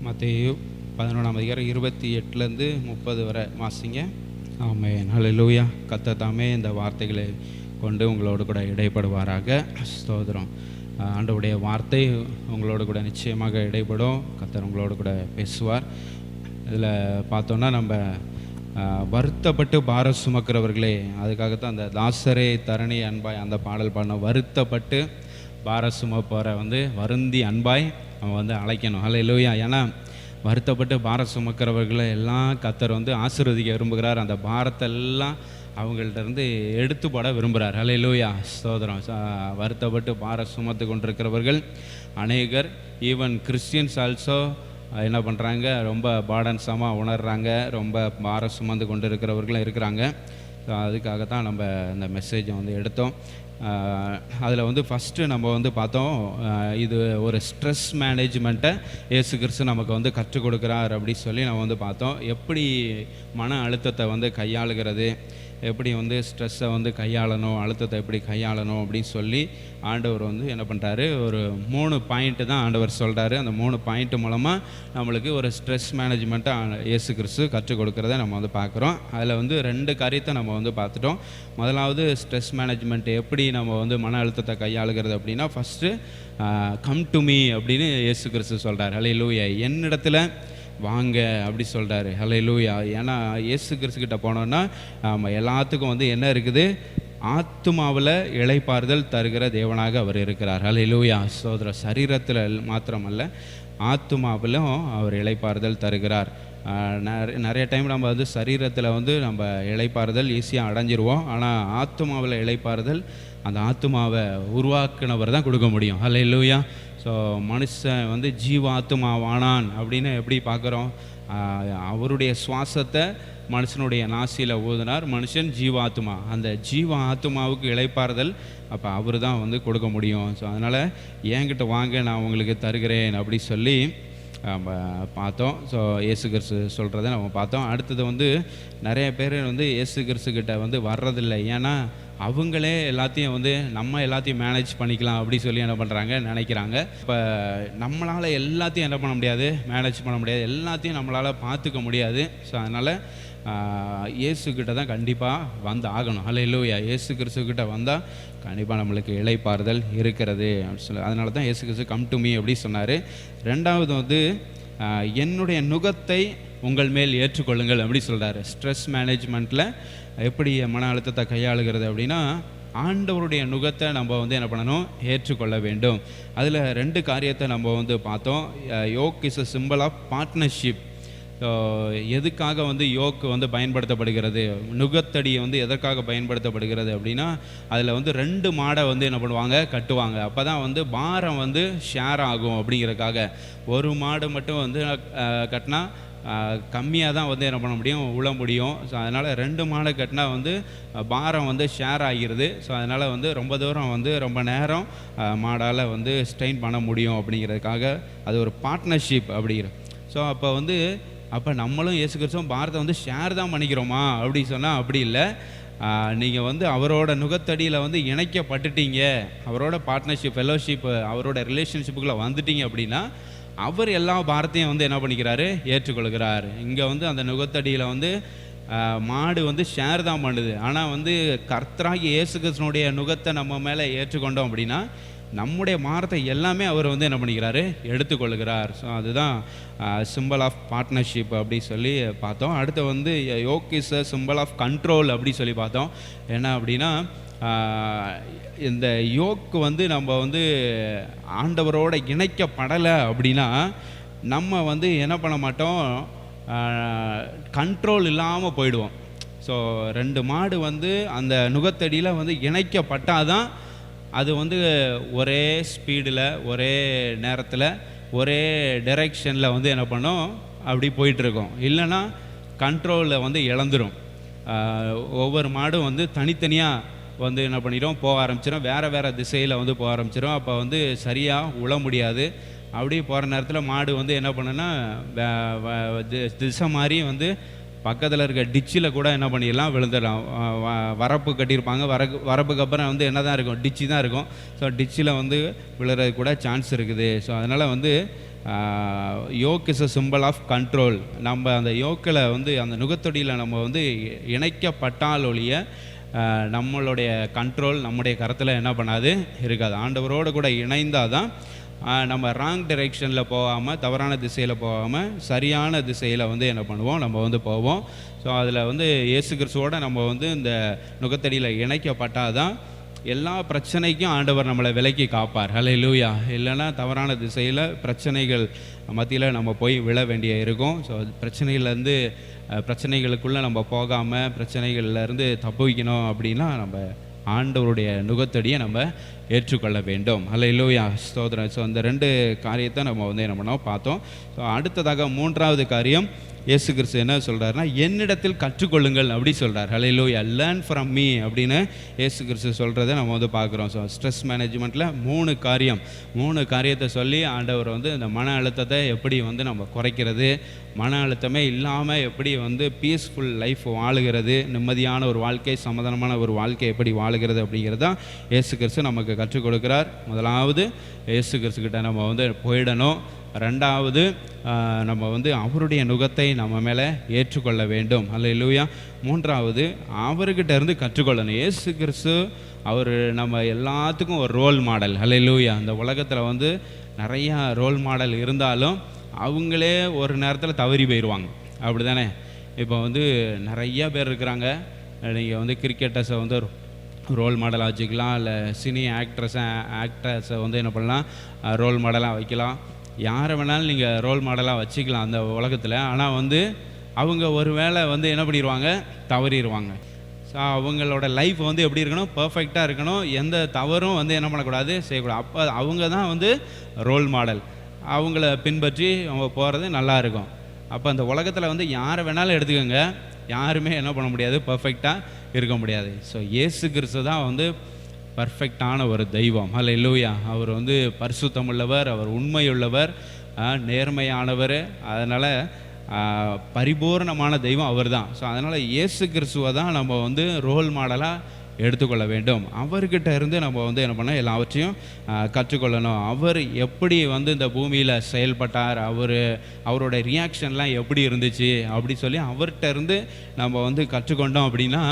மத்தேயு 11ஆம் அதிகாரம் 28லேருந்து 30 வரை வாசிங்க. ஆமென். ஹல்லேலூயா. கர்த்தர் தாமே இந்த வார்த்தைகளை கொண்டு உங்களோடு கூட இடைப்படுவாராக. ஸ்தோத்திரம். ஆண்டவருடைய வார்த்தை உங்களோடு கூட நிச்சயமாக இடைப்படும். கர்த்தர் உங்களோடு கூட பேசுவார். இதில் பார்த்தோன்னா நம்ம வருத்தப்பட்டு பாரம் சுமக்கிறவர்களே, அதுக்காகத்தான் அந்த தாசரே தரணி அன்பாய் அந்த பாடல் பாடின. வருத்தப்பட்டு பாரம் சுமப்பவரை வருந்தி அன்பாய் அவன் அழைக்கணும். ஹல்லேலூயா. ஏன்னா வருத்தப்பட்டு பாரம் சுமக்கிறவர்களை எல்லாம் கர்த்தர் ஆசீர்வதிக்க விரும்புகிறார். அந்த பாரத்தெல்லாம் அவங்கள்ட்ட இருந்து எடுத்து போட விரும்புகிறார். ஹல்லேலூயா. ஸ்தோத்திரம். வருத்தப்பட்டு பாரம் சுமத்து கொண்டிருக்கிறவர்கள் அநேகர், ஈவன் கிறிஸ்டியன்ஸ் ஆல்சோ என்ன பண்ணுறாங்க, ரொம்ப பாடன்ஸமாக உணர்கிறாங்க, ரொம்ப பாரம் சுமந்து கொண்டு இருக்கிறவர்களும் இருக்கிறாங்க. ஸோ அதுக்காகத்தான் நம்ம இந்த மெசேஜை எடுத்தோம். அதில் ஃபஸ்ட்டு நம்ம பார்த்தோம், இது ஒரு ஸ்ட்ரெஸ் மேனேஜ்மெண்ட்டை இயேசு கிறிஸ்து நமக்கு கற்றுக் கொடுக்குறார் அப்படின்னு சொல்லி நம்ம பார்த்தோம். எப்படி மன அழுத்தத்தை கையாளுகிறது, எப்படி ஸ்ட்ரெஸ்ஸை கையாளணும், அழுத்தத்தை எப்படி கையாளணும் அப்படின்னு சொல்லி ஆண்டவர் என்ன பண்ணுறாரு, ஒரு 3 பாயிண்ட்டு தான் ஆண்டவர் சொல்கிறாரு. அந்த 3 பாயிண்ட்டு மூலமாக நம்மளுக்கு ஒரு ஸ்ட்ரெஸ் மேனேஜ்மெண்ட்டை இயேசு கிறிஸ்து கற்றுக் கொடுக்குறத நம்ம பார்க்குறோம். அதில் 2 காரியத்தை நம்ம பார்த்துட்டோம். முதலாவது, ஸ்ட்ரெஸ் மேனேஜ்மெண்ட் எப்படி நம்ம மன அழுத்தத்தை கையாளுகிறது அப்படின்னா, ஃபஸ்ட்டு கம் டு மீ அப்படின்னு இயேசு கிறிஸ்து சொல்கிறார். ஹல்லேலூயா. என்னிடத்துல வாங்க அப்படி சொல்கிறாரு. ஹல்லேலூயா. ஏன்னா இயேசு கிறிஸ்துக்கிட்ட போனோன்னா நம்ம எல்லாத்துக்கும் என்ன இருக்குது, ஆத்துமாவில் இளைப்பாறுதல் தருகிற தேவனாக அவர் இருக்கிறார். ஹல்லேலூயா. சோதர சரீரத்தில் மாத்திரமல்ல, ஆத்துமாவிலும் அவர் இளைப்பாறுதல் தருகிறார். நிறைய டைம் நம்ம சரீரத்தில் நம்ம இளைப்பாறுதல் ஈஸியாக அடைஞ்சிருவோம். ஆனால் ஆத்துமாவில் இளைப்பாறுதல் அந்த ஆத்துமாவை உருவாக்குனவர் தான் கொடுக்க முடியும். ஹல்லேலூயா. ஸோ மனுஷன் ஜீவாத்துமாவானான் அப்படின்னு எப்படி பார்க்குறோம், அவருடைய சுவாசத்தை மனுஷனுடைய நாசியில் ஊதினார், மனுஷன் ஜீவாத்மா. அந்த ஜீவ ஆத்மாவுக்கு இளைப்பாறுதல் அப்போ அவர் தான் கொடுக்க முடியும். ஸோ அதனால் என்கிட்ட வாங்க, நான் உங்களுக்கு தருகிறேன் அப்படி சொல்லி நம்ம பார்த்தோம். ஸோ இயேசு கிறிஸ்து சொல்கிறத நம்ம பார்த்தோம். அடுத்தது நிறைய பேர் இயேசு கிறிஸ்துக்கிட்ட வர்றதில்லை. ஏன்னா அவங்களே எல்லாத்தையும் நம்ம எல்லாத்தையும் மேனேஜ் பண்ணிக்கலாம் அப்படி சொல்லி என்ன பண்ணுறாங்க, நினைக்கிறாங்க. இப்போ நம்மளால் எல்லாத்தையும் என்ன பண்ண முடியாது, மேனேஜ் பண்ண முடியாது, எல்லாத்தையும் நம்மளால் பார்த்துக்க முடியாது. ஸோ அதனால் இயேசுக்கிட்ட தான் கண்டிப்பாக ஆகணும். ஹல்லேலூயா. இயேசு கிறிஸ்துக்கிட்ட வந்தால் கண்டிப்பாக நம்மளுக்கு இளைப்பாறுதல் இருக்கிறது அப்படின்னு சொல்லி, அதனால தான் இயேசு கிறிஸ்து கம் டு மீ அப்படி சொன்னார். ரெண்டாவது என்னுடைய நுகத்தை உங்கள் மேல் ஏற்றுக்கொள்ளுங்கள் அப்படி சொல்கிறாரு. ஸ்ட்ரெஸ் மேனேஜ்மெண்ட்டில் எப்படி மன அழுத்தத்தை கையாளுகிறது அப்படின்னா, ஆண்டவருடைய நுகத்தை நம்ம என்ன பண்ணணும், ஏற்றுக்கொள்ள வேண்டும். அதில் 2 காரியத்தை நம்ம பார்த்தோம். Yoke is a symbol of partnership. எதுக்காக யோக்கு பயன்படுத்தப்படுகிறது, நுகத்தடி எதற்காக பயன்படுத்தப்படுகிறது அப்படின்னா, அதில் 2 மாடை என்ன பண்ணுவாங்க, கட்டுவாங்க. அப்போ தான் பாரம் ஷேர் ஆகும் அப்படிங்கிறதுக்காக. ஒரு மாடு மட்டும் கட்டினா கம்மியாக தான் என்ன பண்ண முடியும், உழ முடியும். ஸோ அதனால் 2 மாடை கட்டினா பாரம் ஷேர் ஆகிடுது. ஸோ அதனால் ரொம்ப தூரம் ரொம்ப நேரம் மாடால் ஸ்ட்ரெயின் பண்ண முடியும் அப்படிங்கிறதுக்காக அது ஒரு பார்ட்னர்ஷிப் அப்படிங்கிற. ஸோ அப்போ நம்மளும் இயேசு கிறிஸ்துவும் பாரத்தை ஷேர் தான் பண்ணிக்கிறோமா அப்படி சொன்னால் அப்படி இல்லை. நீங்கள் அவரோட நுகத்தடியில் இணைக்கப்பட்டுட்டீங்க, அவரோட பார்ட்னர்ஷிப், ஃபெலோஷிப், அவரோட ரிலேஷன்ஷிப்புக்குள்ளே வந்துட்டீங்க அப்படின்னா அவர் எல்லா பாரத்தையும் என்ன பண்ணிக்கிறாரு, ஏற்றுக்கொள்கிறார். இங்கே அந்த நுகத்தடியில் மாடு ஷேர் தான் பண்ணுது. ஆனால் கர்த்தராகிய இயேசு கிறிஸ்துனுடைய நுகத்தை நம்ம மேலே ஏற்றுக்கொண்டோம் அப்படின்னா நம்முடைய பாரத்தை எல்லாமே அவர் என்ன பண்ணிக்கிறாரு, எடுத்துக்கொள்கிறார். ஸோ அதுதான் சிம்பிள் ஆஃப் பார்ட்னர்ஷிப் அப்படி சொல்லி பார்த்தோம். அடுத்து yoke is a symbol of control அப்படி சொல்லி பார்த்தோம். என்ன அப்படின்னா, இந்த யோக்கு நம்ம ஆண்டவரோட இணைக்கப்படலை அப்படின்னா நம்ம என்ன பண்ண மாட்டோம், கண்ட்ரோல் இல்லாமல் போயிடுவோம். ஸோ 2 மாடு அந்த நுகத்தடியில் இணைக்கப்பட்டால் தான் அது ஒரே ஸ்பீடில், ஒரே நேரத்தில், ஒரே டைரெக்ஷனில் என்ன பண்ணோம், அப்படி போயிட்டுருக்கோம். இல்லைன்னா கண்ட்ரோலில் இழந்துடும். ஒவ்வொரு மாடும் தனித்தனியாக என்ன பண்ணிடும், போக ஆரம்பிச்சிடும், வேறு திசையில் போக ஆரம்பிச்சிடும். அப்போ சரியாக உழ முடியாது. அப்படி போகிற நேரத்தில் மாடு என்ன பண்ணுன்னா திசை மாதிரி பக்கத்தில் இருக்க டிச்சில் கூட என்ன பண்ணிடலாம், விழுந்துடலாம். வரப்பு கட்டியிருப்பாங்க, வரப்புக்கு அப்புறம் என்ன தான் இருக்கும், டிச்சு தான் இருக்கும். ஸோ டிச்சில் விழுறது கூட சான்ஸ் இருக்குது. ஸோ அதனால் yoke is a symbol of control. நம்ம அந்த யோக்கில் வந்து அந்த நுகத்தொடியில் நம்ம வந்து இணைக்கப்பட்டால் ஒழிய நம்மளுடைய கண்ட்ரோல் நம்முடைய கருத்தில் என்ன பண்ணாது இருக்காது. ஆண்டவரோடு கூட இணைந்தால் தான் நம்ம ராங் டைரெக்ஷனில் போகாமல், தவறான திசையில் போகாமல், சரியான திசையில் வந்து என்ன பண்ணுவோம், நம்ம வந்து போவோம். ஸோ அதில் வந்து இயேசு கிறிஸ்துவோடு நம்ம வந்து இந்த நுகத்தடியில் இணைக்கப்பட்டால் தான் எல்லா பிரச்சனைக்கும் ஆண்டவர் நம்மளை விலக்கி காப்பார். ஹல்லேலூயா. இல்லைன்னா தவறான திசையில் பிரச்சனைகள் மத்தியில் நம்ம போய் விழ வேண்டிய இருக்கும். ஸோ பிரச்சனைகளுக்குள்ளே நம்ம போகாமல் பிரச்சனைகள்லேருந்து தப்பிக்கணும் அப்படின்னா நம்ம ஆண்டவருடைய நுகத்தடியை நம்ம ஏற்றுக்கொள்ள வேண்டும். ஹல்லேலூயா, ஸ்தோத்திரம். ஸோ அந்த 2 காரியத்தை நம்ம வந்து என்ன பண்ணோம் பார்த்தோம். ஸோ அடுத்ததாக 3வது காரியம், இயேசு கிறிஸ்து என்ன சொல்கிறாருன்னா, என்னிடத்தில் கற்றுக்கொள்ளுங்கள் அப்படி சொல்கிறார். ஹல்லேலூயா, லேர்ன் ஃப்ரம் மீ அப்படின்னு இயேசு கிறிஸ்து சொல்கிறத நம்ம வந்து பார்க்குறோம். ஸோ ஸ்ட்ரெஸ் மேனேஜ்மெண்ட்டில் 3 காரியத்தை சொல்லி ஆண்டவர் வந்து இந்த மன அழுத்தத்தை எப்படி வந்து நம்ம குறைக்கிறது, மன அழுத்தமே இல்லாமல் எப்படி வந்து பீஸ்ஃபுல் லைஃப் வாழுகிறது, நிம்மதியான ஒரு வாழ்க்கை, சமாதானமான ஒரு வாழ்க்கை எப்படி வாழுகிறது அப்படிங்கிறது தான் இயேசு கிறிஸ்து நமக்கு கற்றுக் கொடுக்கிறார். முதலாவது இயேசு கிறிஸ்துக்கிட்ட நம்ம வந்து போயிடணும். 2வது நம்ம வந்து அவருடைய நுகத்தை நம்ம மேலே ஏற்றுக்கொள்ள வேண்டும். ஹல்லேலூயா. 3வது அவர்கிட்ட இருந்து கற்றுக்கொள்ளணும். இயேசு கிறிஸ்து அவர் நம்ம எல்லாத்துக்கும் ஒரு ரோல் மாடல். ஹல்லேலூயா. அந்த உலகத்தில் வந்து நிறையா ரோல் மாடல் இருந்தாலும் அவங்களே ஒரு நேரத்தில் தவறி போயிடுவாங்க, அப்படி தானே? இப்போ வந்து நிறையா பேர் இருக்கிறாங்க. நீங்கள் வந்து கிரிக்கெட்டர்ஸை வந்து ரோல் மாடலாக வச்சுக்கலாம், இல்லை சினி ஆக்ட்ரஸை வந்து என்ன பண்ணலாம், ரோல் மாடலாக வைக்கலாம். யாரை வேணாலும் நீங்கள் ரோல் மாடலாக வச்சுக்கலாம் அந்த உலகத்தில். ஆனால் வந்து அவங்க ஒரு வேளை வந்து என்ன பண்ணிடுவாங்க, தவறிடுவாங்க. ஸோ அவங்களோட லைஃப் வந்து எப்படி இருக்கணும், பர்ஃபெக்டாக இருக்கணும், எந்த தவறும் வந்து என்ன பண்ணக்கூடாது, செய்யக்கூடாது. அப்போ அவங்க தான் வந்து ரோல் மாடல். அவங்கள பின்பற்றி அவங்க போகிறது நல்லாயிருக்கும். அப்போ அந்த உலகத்தில் வந்து யாரை வேணாலும் எடுத்துக்கோங்க, யாருமே என்ன பண்ண முடியாது, பர்ஃபெக்டாக இருக்க முடியாது. ஸோ இயேசு கிறிஸ்து தான் வந்து பர்ஃபெக்டான ஒரு தெய்வம். ஹல்லேலூயா. அவர் வந்து பரிசுத்தமுள்ளவர், அவர் உண்மையுள்ளவர், நேர்மையானவர். அதனால் பரிபூர்ணமான தெய்வம் அவர் தான். ஸோ அதனால் இயேசு கிறிஸ்துவை தான் நம்ம வந்து ரோல் மாடலாக எடுத்துக்கொள்ள வேண்டும். அவர்கிட்ட இருந்து நம்ம வந்து என்ன பண்ண எல்லாவற்றையும் கற்றுக்கொள்ளணும். அவர் எப்படி வந்து இந்த பூமியில் செயல்பட்டார், அவரோட ரியாக்ஷன்லாம் எப்படி இருந்துச்சு அப்படி சொல்லி அவர்கிட்ட இருந்து நம்ம வந்து கற்றுக்கொண்டோம் அப்படின்னா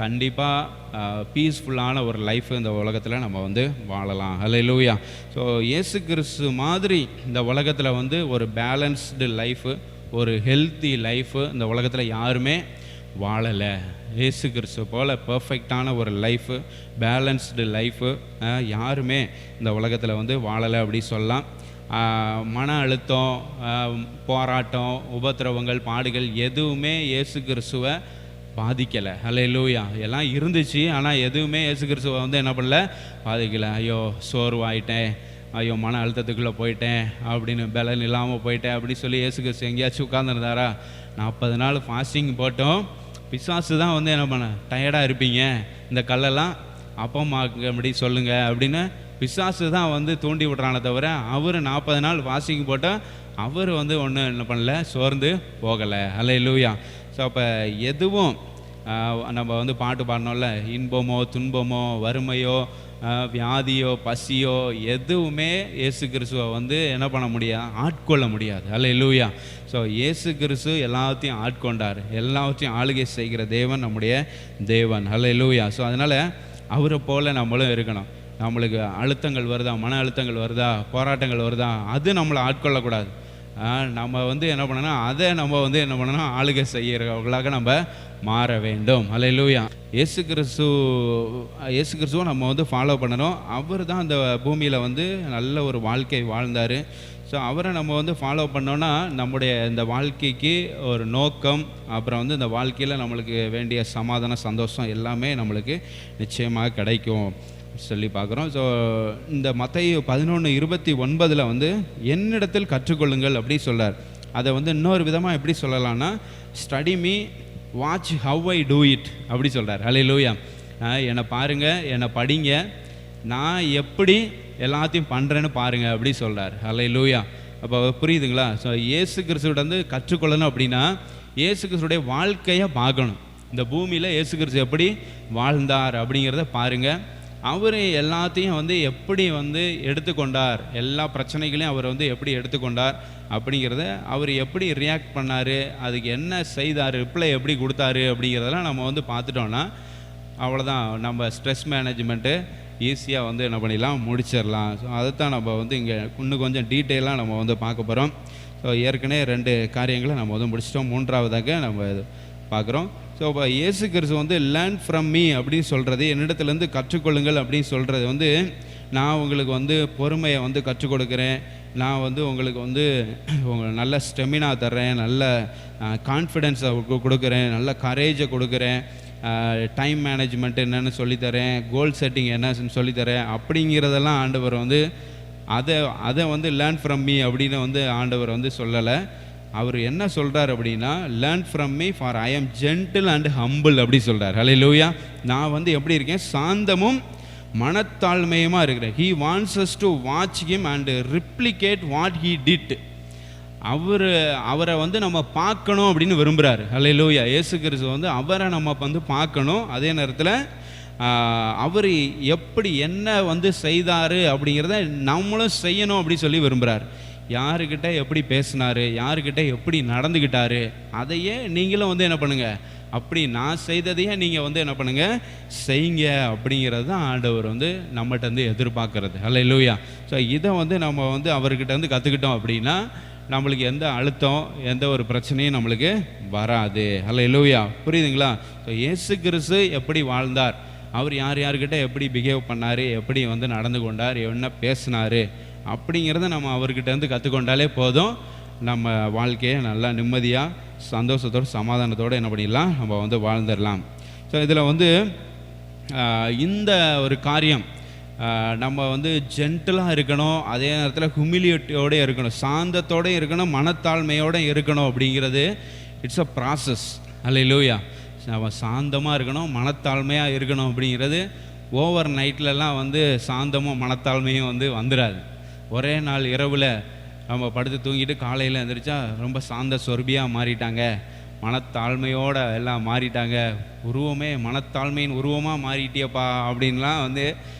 கண்டிப்பாக பீஸ்ஃபுல்லான ஒரு லைஃப் இந்த உலகத்தில் நம்ம வந்து வாழலாம். ஹல்லேலூயா. ஸோ இயேசு கிறிஸ்து மாதிரி இந்த உலகத்தில் வந்து ஒரு பேலன்ஸ்டு லைஃபு, ஒரு ஹெல்த்தி லைஃபு இந்த உலகத்தில் யாருமே வாழலை. இயேசு கிறிஸ்து போல் பர்ஃபெக்டான ஒரு லைஃபு, பேலன்ஸ்டு லைஃபு யாருமே இந்த உலகத்தில் வந்து வாழலை அப்படி சொல்லலாம். மன அழுத்தம், போராட்டம், உபத்திரவங்கள், பாடுகள் எதுவுமே இயேசு கிறிஸ்துவை பாதிக்கலை. ஹல்லேலூயா. எல்லாம் இருந்துச்சு, ஆனால் எதுவுமே இயேசு கிறிஸ்துவை வந்து என்ன பண்ணல, பாதிக்கலை. ஐயோ சோர்வாயிட்டேன், ஐயோ மன அழுத்தத்துக்குள்ளே போயிட்டேன் அப்படின்னு, பலன் இல்லாமல் போயிட்டேன் அப்படி சொல்லி இயேசு கிறிஸ்து எங்கேயாச்சும் உட்காந்துருந்தாரா? 40 நாள் ஃபாஸ்டிங் போட்டோம். பிசாசு தான் வந்து என்ன பண்ண, டயர்டாக இருப்பீங்க, இந்த கல்லெல்லாம் அப்பமாக்கு அப்படி சொல்லுங்கள் அப்படின்னு பிசாசு தான் வந்து தூண்டி விட்றானே தவிர அவர் 40 நாள் ஃபாஸ்டிங் போட்டால் அவர் வந்து ஒன்றும் என்ன பண்ணல, சோர்ந்து போகலை. ஹல்லேலூயா. ஸோ அப்போ எதுவும் நம்ம வந்து பாட்டு பாடணும்ல, இன்பமோ துன்பமோ வறுமையோ வியாதியோ பசியோ எதுவுமே இயேசு கிறிஸ்துவை வந்து என்ன பண்ண முடியாது, ஆட்கொள்ள முடியாது. ஹல்லேலூயா. ஸோ இயேசு கிறிஸ்து எல்லாத்தையும் ஆட்கொண்டார். எல்லாத்தையும் ஆளுகை செய்கிற தேவன் நம்முடைய தேவன். ஹல்லேலூயா. ஸோ அதனால் அவரை போல் நம்மளும் இருக்கணும். நம்மளுக்கு அழுத்தங்கள் வருதா, மன அழுத்தங்கள் வருதா, போராட்டங்கள் வருதா, அது நம்மளை ஆட்கொள்ளக்கூடாது. நம்ம வந்து என்ன பண்ணணும், அதை நம்ம வந்து என்ன பண்ணணும், ஆளுகை செய்கிறவர்களாக நம்ம மாற வேண்டும். ஹல்லேலூயா. இயேசு கிறிஸ்துவை நம்ம வந்து ஃபாலோ பண்ணணும். அவர் தான் அந்த பூமியில் வந்து நல்ல ஒரு வாழ்க்கை வாழ்ந்தார். ஸோ அவரை நம்ம வந்து ஃபாலோ பண்ணோன்னா நம்முடைய இந்த வாழ்க்கைக்கு ஒரு நோக்கம், அப்புறம் வந்து இந்த வாழ்க்கையில் நம்மளுக்கு வேண்டிய சமாதானம், சந்தோஷம் எல்லாமே நம்மளுக்கு நிச்சயமாக கிடைக்கும் சொல்லி பார்க்குறோம். ஸோ இந்த மத்தேயு 11:29 வந்து என்னிடத்தில் கற்றுக்கொள்ளுங்கள் அப்படி சொல்கிறார். அதை வந்து இன்னொரு விதமாக எப்படி சொல்லலாம்னா, study me, watch how I do it அப்படி சொல்கிறார். ஹல்லேலூயா. என்னை பாருங்கள், என்னை படிங்க, நான் எப்படி எல்லாத்தையும் பண்ணுறேன்னு பாருங்கள் அப்படி சொல்கிறார். ஹல்லேலூயா. அப்போ புரியுதுங்களா? ஸோ இயேசு கிறிஸ்துவிட்ட வந்து கற்றுக்கொள்ளணும் அப்படின்னா இயேசு கிறிஸ்துடைய வாழ்க்கையை பார்க்கணும். இந்த பூமியில் இயேசு கிறிஸ்து எப்படி வாழ்ந்தார் அப்படிங்கிறத பாருங்கள். அவர் எல்லாத்தையும் வந்து எப்படி வந்து எடுத்துக்கொண்டார், எல்லா பிரச்சனைகளையும் அவர் வந்து எப்படி எடுத்துக்கொண்டார் அப்படிங்கிறத, அவர் எப்படி ரியாக்ட் பண்ணார், அதுக்கு என்ன செய்தார், ரிப்ளை எப்படி கொடுத்தாரு அப்படிங்கிறதெல்லாம் நம்ம வந்து பார்த்துட்டோன்னா அவ்வளோதான், நம்ம ஸ்ட்ரெஸ் மேனேஜ்மெண்ட்டு ஈஸியாக வந்து என்ன பண்ணிடலாம், முடிச்சிடலாம். ஸோ அதைத்தான் நம்ம வந்து இங்கே இன்னும் கொஞ்சம் டீட்டெயிலாக நம்ம வந்து பார்க்க போகிறோம். ஸோ ஏற்கனவே 2 காரியங்களை நம்ம வந்து முடிச்சிட்டோம். 3வதாக நம்ம பார்க்குறோம். ஸோ இப்போ இயேசு கிறிஸ்து வந்து லேர்ன் ஃப்ரம் மீ அப்படின்னு சொல்கிறது, என்னிடத்துலேருந்து கற்றுக்கொள்ளுங்கள் அப்படின்னு சொல்கிறது வந்து, நான் உங்களுக்கு வந்து பொறுமையை வந்து கற்றுக் கொடுக்குறேன், நான் வந்து உங்களுக்கு வந்து நல்ல ஸ்டெமினா தர்றேன், நல்ல கான்ஃபிடென்ஸை கொடுக்குறேன், நல்ல கரேஜை கொடுக்குறேன், டைம் மேனேஜ்மெண்ட் என்னென்னு சொல்லித்தரேன், கோல் செட்டிங் என்னன்னு சொல்லித்தரேன் அப்படிங்கிறதெல்லாம் ஆண்டவர் வந்து அதை வந்து லேர்ன் ஃப்ரம் மீ அப்படின்னு வந்து ஆண்டவர் வந்து சொல்லலை. அவர் என்ன சொல்கிறார் அப்படின்னா, learn from me for I ஆம் ஜென்டில் அண்ட் ஹம்பிள் அப்படி சொல்கிறார். ஹல்லேலூயா. நான் வந்து எப்படி இருக்கேன், சாந்தமும் மனத்தாழ்மையுமா இருக்கிறேன். He wants us to watch him and replicate what he did. அவரை வந்து நம்ம பார்க்கணும் அப்படின்னு விரும்புகிறாரு. ஹல்லேலூயா. இயேசு கிறிஸ்து வந்து அவரை நம்ம வந்து பார்க்கணும், அதே நேரத்தில் அவர் எப்படி என்ன வந்து செய்தார் அப்படிங்கிறத நம்மளும் செய்யணும் அப்படி சொல்லி விரும்புகிறார். யாருக்கிட்ட எப்படி பேசினார், யாருக்கிட்ட எப்படி நடந்துக்கிட்டாரு, அதையே நீங்களும் வந்து என்ன பண்ணுங்கள், அப்படி நான் செய்ததையே நீங்கள் வந்து என்ன பண்ணுங்கள், செய்யுங்க அப்படிங்கிறது தான் ஆண்டவர் வந்து நம்மகிட்ட வந்து எதிர்பார்க்கறது. ஹல்லேலூயா. ஸோ இதை வந்து நம்ம வந்து அவர்கிட்ட வந்து கற்றுக்கிட்டோம் அப்படின்னா நம்மளுக்கு எந்த அழுத்தம், எந்த ஒரு பிரச்சனையும் நம்மளுக்கு வராது. ஹல்லேலூயா. புரியுதுங்களா? ஸோ இயேசு கிறிஸ்து எப்படி வாழ்ந்தார், அவர் யார்கிட்ட எப்படி பிஹேவ் பண்ணார், எப்படி வந்து நடந்து கொண்டார், என்ன பேசினார் அப்படிங்கிறத நம்ம அவர்கிட்ட இருந்து கற்றுக்கொண்டாலே போதும், நம்ம வாழ்க்கையை நல்லா நிம்மதியாக சந்தோஷத்தோடு சமாதானத்தோடு என்ன பண்ணிடலாம், நம்ம வந்து வாழ்ந்துடலாம். ஸோ இதில் வந்து இந்த ஒரு காரியம் நம்ம வந்து ஜென்டலாக இருக்கணும், அதே நேரத்தில் ஹியூமிலிட்டியோடு இருக்கணும், சாந்தத்தோடு இருக்கணும், மனத்தாழ்மையோடு இருக்கணும் அப்படிங்கிறது இட்ஸ் அ ப்ராசஸ். ஹல்லேலூயா. நம்ம சாந்தமாக இருக்கணும், மனத்தாழ்மையாக இருக்கணும் அப்படிங்கிறது ஓவர் நைட்லலாம் வந்து சாந்தமும் மனத்தாழ்மையும் வந்து வந்துடாது. ஒரே நாள் இரவில் நம்ம படுத்து தூங்கிட்டு காலையில் எழுந்திரிச்சா ரொம்ப சாந்த சொர்பியாக மாறிட்டாங்க, மனத்தாழ்மையோடு எல்லாம் மாறிட்டாங்க, உருவமே மனத்தாழ்மையின் உருவமாக மாறிட்டியப்பா அப்படின்லாம் வந்து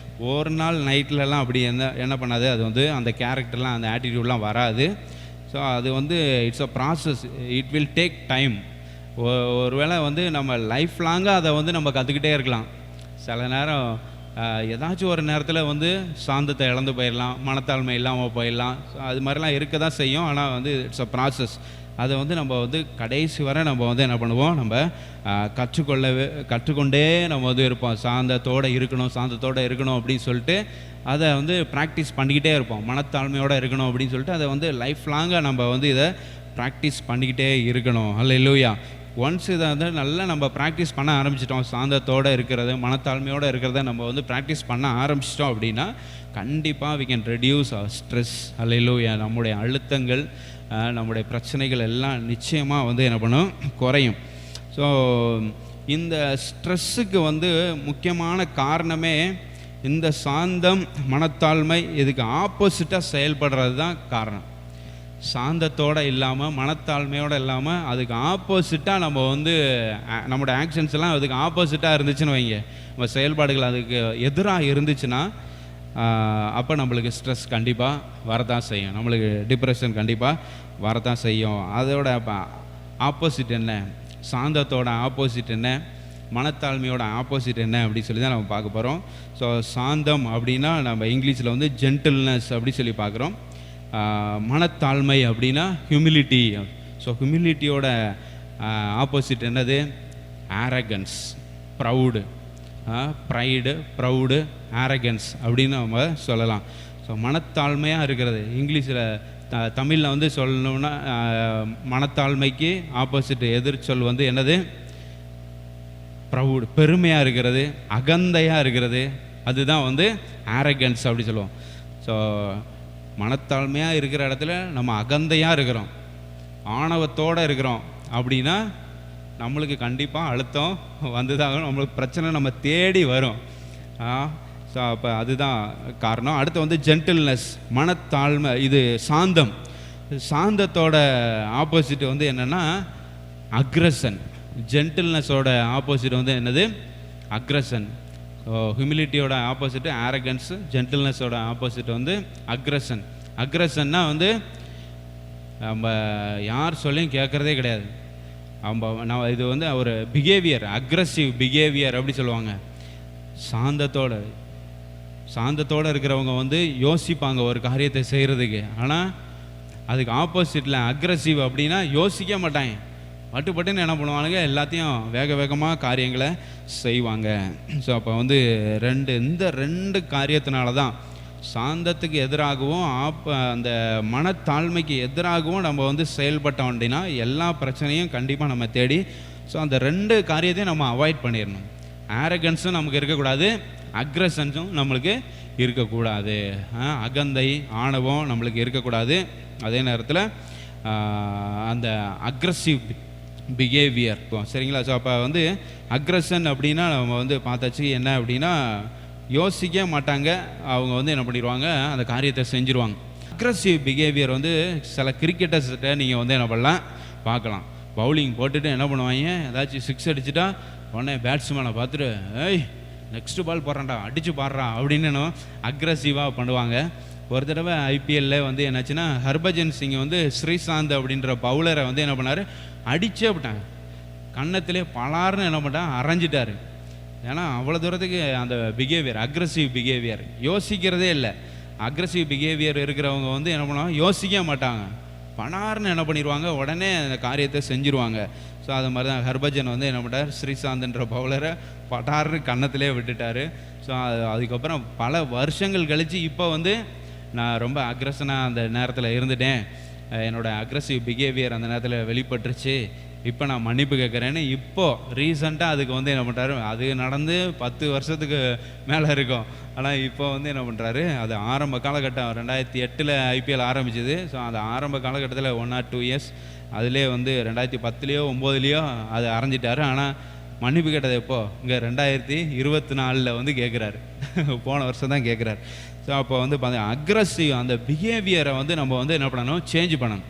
ஒரு நாள் நைட்லலாம் அப்படி என்ன பண்ணாது, அது வந்து அந்த கேரக்டர்லாம் அந்த ஆட்டிடியூட்லாம் வராது. ஸோ அது வந்து it's a process, it will take time. ஒருவேளை வந்து நம்ம லைஃப் லாங்காக அதை வந்து நம்ம கற்றுக்கிட்டே இருக்கலாம். சில நேரம் ஏதாச்சும் ஒரு நேரத்தில் வந்து சாந்தத்தை இழந்து போயிடலாம், மனத்தாழ்மை இல்லாமல் போயிடலாம். ஸோ அது மாதிரிலாம் இருக்க தான் செய்யும். ஆனால் வந்து இட்ஸ் அ ப்ராசஸ். அதை வந்து நம்ம வந்து கடைசி வரை நம்ம வந்து என்ன பண்ணுவோம், நம்ம கற்றுக்கொண்டே நம்ம வந்து இருப்போம். சாந்தத்தோடு இருக்கணும் அப்படின்னு சொல்லிட்டு அதை வந்து ப்ராக்டிஸ் பண்ணிக்கிட்டே இருப்போம். மனத்தாழ்மையோடு இருக்கணும் அப்படின்னு சொல்லிட்டு அதை வந்து லைஃப் லாங்காக நம்ம வந்து இதை ப்ராக்டிஸ் பண்ணிக்கிட்டே இருக்கணும். ஹல்லேலூயா. ஒன்ஸ் இதை வந்து நல்லா நம்ம ப்ராக்டிஸ் பண்ண ஆரம்பிச்சிட்டோம், சாந்தத்தோடு இருக்கிறது, மனத்தாழ்மையோடு இருக்கிறத நம்ம வந்து ப்ராக்டிஸ் பண்ண ஆரம்பிச்சிட்டோம் அப்படின்னா கண்டிப்பாக we can reduce our stress. ஹல்லேலூயா. நம்முடைய அழுத்தங்கள், நம்முடைய பிரச்சனைகள் எல்லாம் நிச்சயமாக வந்து என்ன பண்ணும், குறையும். ஸோ இந்த ஸ்ட்ரெஸ்ஸுக்கு வந்து முக்கியமான காரணமே இந்த சாந்தம், மனத்தாழ்மை இதுக்கு ஆப்போசிட்டாக செயல்படுறது தான் காரணம். சாந்தத்தோடு இல்லாமல், மனத்தாழ்மையோடு இல்லாமல், அதுக்கு ஆப்போசிட்டாக நம்ம வந்து நம்மளோட ஆக்ஷன்ஸ் எல்லாம் அதுக்கு ஆப்போசிட்டாக இருந்துச்சுன்னு வைங்க, நம்ம செயல்பாடுகள் அதுக்கு எதிராக இருந்துச்சுன்னா அப்போ நம்மளுக்கு ஸ்ட்ரெஸ் கண்டிப்பாக வரதான் செய்யும், நம்மளுக்கு டிப்ரெஷன் கண்டிப்பாக வரதான் செய்யும். அதோட ஆப்போசிட் என்ன, சாந்தத்தோட ஆப்போசிட் என்ன, மனத்தாழ்மையோட ஆப்போசிட் என்ன அப்படி சொல்லி தான் நம்ம பார்க்க போகிறோம். ஸோ சாந்தம் அப்படின்னா நம்ம இங்கிலீஷில் வந்து ஜென்டில்னஸ் அப்படி சொல்லி பார்க்குறோம். மனத்தாழ்மை அப்படின்னா ஹியூமிலிட்டி. ஸோ ஹியூமிலிட்டியோட ஆப்போசிட் என்னது, ஆரகன்ஸ், ப்ரௌடு, ப்ரௌடு, ஆரகன்ஸ் அப்படின்னு நம்ம சொல்லலாம். ஸோ மனத்தாழ்மையாக இருக்கிறது, இங்கிலீஷில் தமிழில் வந்து சொல்லணும்னா மனத்தாழ்மைக்கு ஆப்போசிட் எதிர்ச்சொல் வந்து என்னது, ப்ரௌடு, பெருமையாக இருக்கிறது, அகந்தையாக இருக்கிறது, அதுதான் வந்து ஆரகன்ஸ் அப்படி சொல்லுவோம். ஸோ மனத்தாழ்மையாக இருக்கிற இடத்துல நம்ம அகந்தையாக இருக்கிறோம், ஆணவத்தோடு இருக்கிறோம் அப்படின்னா நம்மளுக்கு கண்டிப்பாக அழுத்தம் வந்து தான், நம்மளுக்கு பிரச்சனை நம்ம தேடி வரும். ஸோ அப்போ அதுதான் காரணம். அடுத்து வந்து ஜென்டில்னஸ், மனத்தாழ்மை, இது சாந்தம். சாந்தத்தோட ஆப்போசிட் வந்து என்னென்னா அக்ரஷன். ஜென்டில்னஸோட ஆப்போசிட் வந்து என்னது, அக்ரஷன். ஹியூமிலிட்டியோட ஆப்போசிட்டு ஆரகன்ஸு, ஜென்டில்னஸோட ஆப்போசிட் வந்து அக்ரஷன். அக்ரஷன்னா வந்து நம்ம யார் சொல்லியும் கேட்குறதே கிடையாது. நம்ம இது வந்து ஒரு பிஹேவியர், அக்ரஸிவ் பிஹேவியர் அப்படி சொல்லுவாங்க. சாந்தத்தோடு இருக்கிறவங்க வந்து யோசிப்பாங்க ஒரு காரியத்தை செய்கிறதுக்கு. ஆனால் அதுக்கு ஆப்போசிட்டில் அக்ரஸிவ் அப்படின்னா யோசிக்க மாட்டாங்க, பட்டுன்னு என்ன பண்ணுவானுங்க, எல்லாத்தையும் வேகமாக காரியங்களை செய்வாங்க. ஸோ அப்போ வந்து இந்த ரெண்டு காரியத்தினால தான் சாந்தத்துக்கு எதிராகவும் அந்த மனத்தாழ்மைக்கு எதிராகவும் நம்ம வந்து செயல்பட்டோம் அப்படின்னா எல்லா பிரச்சனையும் கண்டிப்பாக நம்ம தேடி. ஸோ அந்த ரெண்டு காரியத்தையும் நம்ம அவாய்ட் பண்ணிடணும். ஆரகன்ஸும் நமக்கு இருக்கக்கூடாது, அக்ரஷன்ஸும் நம்மளுக்கு இருக்கக்கூடாது, அகந்தை ஆணவம் நம்மளுக்கு இருக்கக்கூடாது. அதே நேரத்தில் அந்த அக்ரஸிவ் பிஹேவியர், சரிங்களா? ஸோ அப்போ வந்து அக்ரஷன் அப்படின்னா நம்ம வந்து பார்த்தாச்சு என்ன அப்படின்னா, யோசிக்க மாட்டாங்க, அவங்க வந்து என்ன பண்ணிடுவாங்க, அந்த காரியத்தை செஞ்சுருவாங்க. அக்ரஸிவ் பிஹேவியர் வந்து சில கிரிக்கெட்டர்ஸ்கிட்ட நீங்கள் வந்து என்ன பண்ணலாம் பார்க்கலாம். பவுலிங் போட்டுட்டு என்ன பண்ணுவாங்க, ஏதாச்சும் 6 அடிச்சுட்டா உடனே பேட்ஸ்மேனை பார்த்துட்டு ஏய் நெக்ஸ்ட்டு பால் போடுறான்டா, அடித்து பாடுறா அப்படின்னு அக்ரஸிவாக பண்ணுவாங்க. ஒரு தடவை ஐபிஎல்ல வந்து என்னாச்சுன்னா, ஹர்பஜன் சிங் வந்து ஸ்ரீசாந்த் அப்படின்ற பவுலரை வந்து என்ன பண்ணார், அடிச்சே விட்டாங்க. கன்னத்திலே பலார்னு என்ன பண்ணால் அரைஞ்சிட்டார். ஏன்னா அவ்வளோ தூரத்துக்கு அந்த பிஹேவியர், அக்ரஸிவ் பிஹேவியர், யோசிக்கிறதே இல்லை. அக்ரஸிவ் பிஹேவியர் இருக்கிறவங்க வந்து என்ன பண்ணுவாங்க, யோசிக்க மாட்டாங்க, பணார்னு என்ன பண்ணிடுவாங்க, உடனே அந்த காரியத்தை செஞ்சுருவாங்க. ஸோ அது மாதிரி தான் ஹர்பஜன் வந்து என்ன பண்ணார், ஸ்ரீசாந்த்ன்ற பவுலரை பட்டார்னு கன்னத்திலே விட்டுட்டார். ஸோ அதுக்கப்புறம் பல வருஷங்கள் கழித்து இப்போ வந்து நான் ரொம்ப அக்ரஷனாக அந்த நேரத்தில் இருந்துட்டேன், என்னோடய அக்ரஸிவ் பிஹேவியர் அந்த நேரத்தில் வெளிப்பட்டுருச்சு, இப்போ நான் மன்னிப்பு கேட்குறேன்னு இப்போது ரீசண்டாக அதுக்கு வந்து என்ன பண்ணுறாரு, அது நடந்து 10 வருஷத்துக்கு மேலே இருக்கும். ஆனால் இப்போ வந்து என்ன பண்ணுறாரு, அது ஆரம்ப காலகட்டம் 2008 ஐபிஎல் ஆரம்பிச்சது. ஸோ அந்த ஆரம்ப காலகட்டத்தில் 1 or 2 years அதிலே வந்து 2010 9 அது அரைஞ்சிட்டாரு. ஆனால் மன்னிப்பு கேட்டது எப்போது, இங்கே 2024 வந்து கேட்குறாரு, போன வருஷம் தான் கேட்குறாரு. ஸோ அப்போ வந்து பார்த்தீங்கன்னா அக்ரஸிவ் அந்த பிஹேவியரை வந்து நம்ம வந்து என்ன பண்ணணும், சேஞ்ச் பண்ணணும்.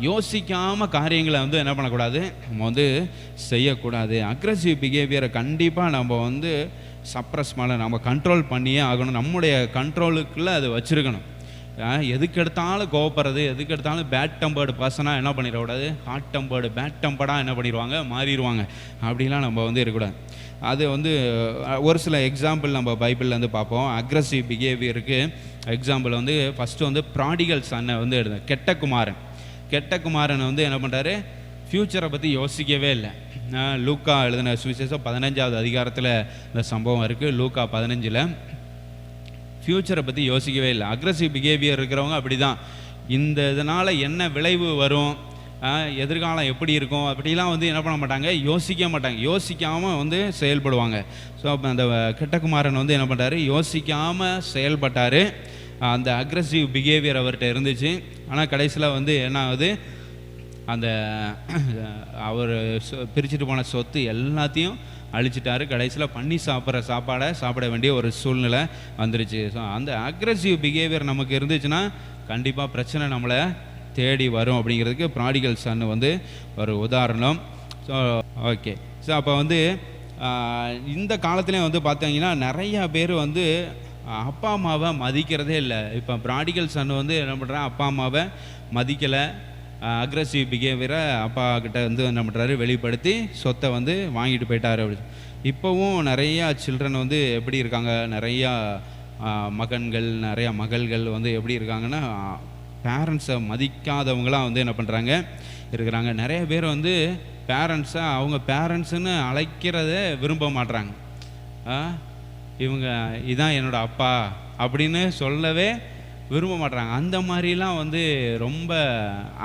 யோசிக்காமல் காரியங்களை வந்து என்ன பண்ணக்கூடாது, நம்ம வந்து செய்யக்கூடாது. அக்ரஸிவ் பிஹேவியரை கண்டிப்பாக நம்ம வந்து சப்ரஸ் பண்ண, நம்ம கண்ட்ரோல் பண்ணியே ஆகணும். நம்முடைய கண்ட்ரோலுக்குள்ளே அது வச்சுருக்கணும். எதுக்கு எடுத்தாலும் கோவப்படுறது, எதுக்கு எடுத்தாலும் பேட் டெம்பர்டு பர்சனாக என்ன பண்ணிடக்கூடாது, ஹாட் டெம்பர்டு பேட் டெம்பர்டாக என்ன பண்ணிடுவாங்க, மாறிடுவாங்க. அப்படிலாம் நம்ம வந்து இருக்கக்கூடாது. அது வந்து ஒரு சில எக்ஸாம்பிள் நம்ம பைபிளில் வந்து பார்ப்போம். அக்ரஸிவ் பிஹேவியருக்கு எக்ஸாம்பிள் வந்து ஃபஸ்ட்டு வந்து ப்ராடிகல் சன்னை வந்து எடுத்தேன். கெட்ட குமாரன் வந்து என்ன பண்ணுறாரு, ஃப்யூச்சரை பற்றி யோசிக்கவே இல்லை. லூக்கா எழுதின சுவிசேஷம் 15வது அதிகாரத்தில் இந்த சம்பவம் இருக்குது. லூக்கா 15ல் ஃப்யூச்சரை பற்றி யோசிக்கவே இல்லை. அக்ரஸிவ் பிஹேவியர் இருக்கிறவங்க அப்படி தான், இந்த இதனால் என்ன விளைவு வரும், எதிர்காலம் எப்படி இருக்கும் அப்படிலாம் வந்து என்ன பண்ண மாட்டாங்க, யோசிக்க மாட்டாங்க, யோசிக்காமல் வந்து செயல்படுவாங்க. ஸோ அப்போ அந்த கெட்டகுமாரன் வந்து என்ன பண்ணுறாரு, யோசிக்காமல் செயல்பட்டார். அந்த அக்ரஸிவ் பிஹேவியர் அவர்கிட்ட இருந்துச்சு. ஆனால் கடைசியில் வந்து என்ன ஆகுது, அந்த அவர் பிரிச்சுட்டு போன சொத்து எல்லாத்தையும் அழிச்சிட்டாரு. கடைசியில் பண்ணி சாப்பிட்ற சாப்பாடை சாப்பிட வேண்டிய ஒரு சூழ்நிலை வந்துருச்சு. ஸோ அந்த அக்ரஸிவ் பிஹேவியர் நமக்கு இருந்துச்சுன்னா கண்டிப்பாக பிரச்சனை நம்மளை தேடி வரும். அப்படிங்கிறதுக்கு ப்ராடிகல் சன் வந்து ஒரு உதாரணம். So okay. ஸோ அப்போ வந்து இந்த காலத்துலேயும் வந்து பார்த்தீங்கன்னா நிறையா பேர் வந்து அப்பா அம்மாவை மதிக்கிறதே இல்லை. இப்போ ப்ராடிகல் சன் வந்து என்ன பண்ணுறான், அப்பா அம்மாவை மதிக்கலை, அக்ரஸிவ் பிஹேவியரை அப்பா கிட்ட வந்து என்ன பண்ணுறாரு, வெளிப்படுத்தி சொத்தை வந்து வாங்கிட்டு போயிட்டார். அப்படி இப்போவும் நிறையா சில்ட்ரன் வந்து எப்படி இருக்காங்க, நிறையா மகன்கள் நிறையா மகள்கள் வந்து எப்படி இருக்காங்கன்னா, பேரண்ட்ஸை மதிக்காதவங்களாம் வந்து என்ன பண்ணுறாங்க இருக்கிறாங்க. நிறைய பேர் வந்து பேரண்ட்ஸை அவங்க பேரண்ட்ஸுன்னு அழைக்கிறத விரும்ப மாட்டுறாங்க. இவங்க இதான் என்னோடய அப்பா அப்படின்னு சொல்லவே விரும்ப மாட்டுறாங்க. அந்த மாதிரிலாம் வந்து ரொம்ப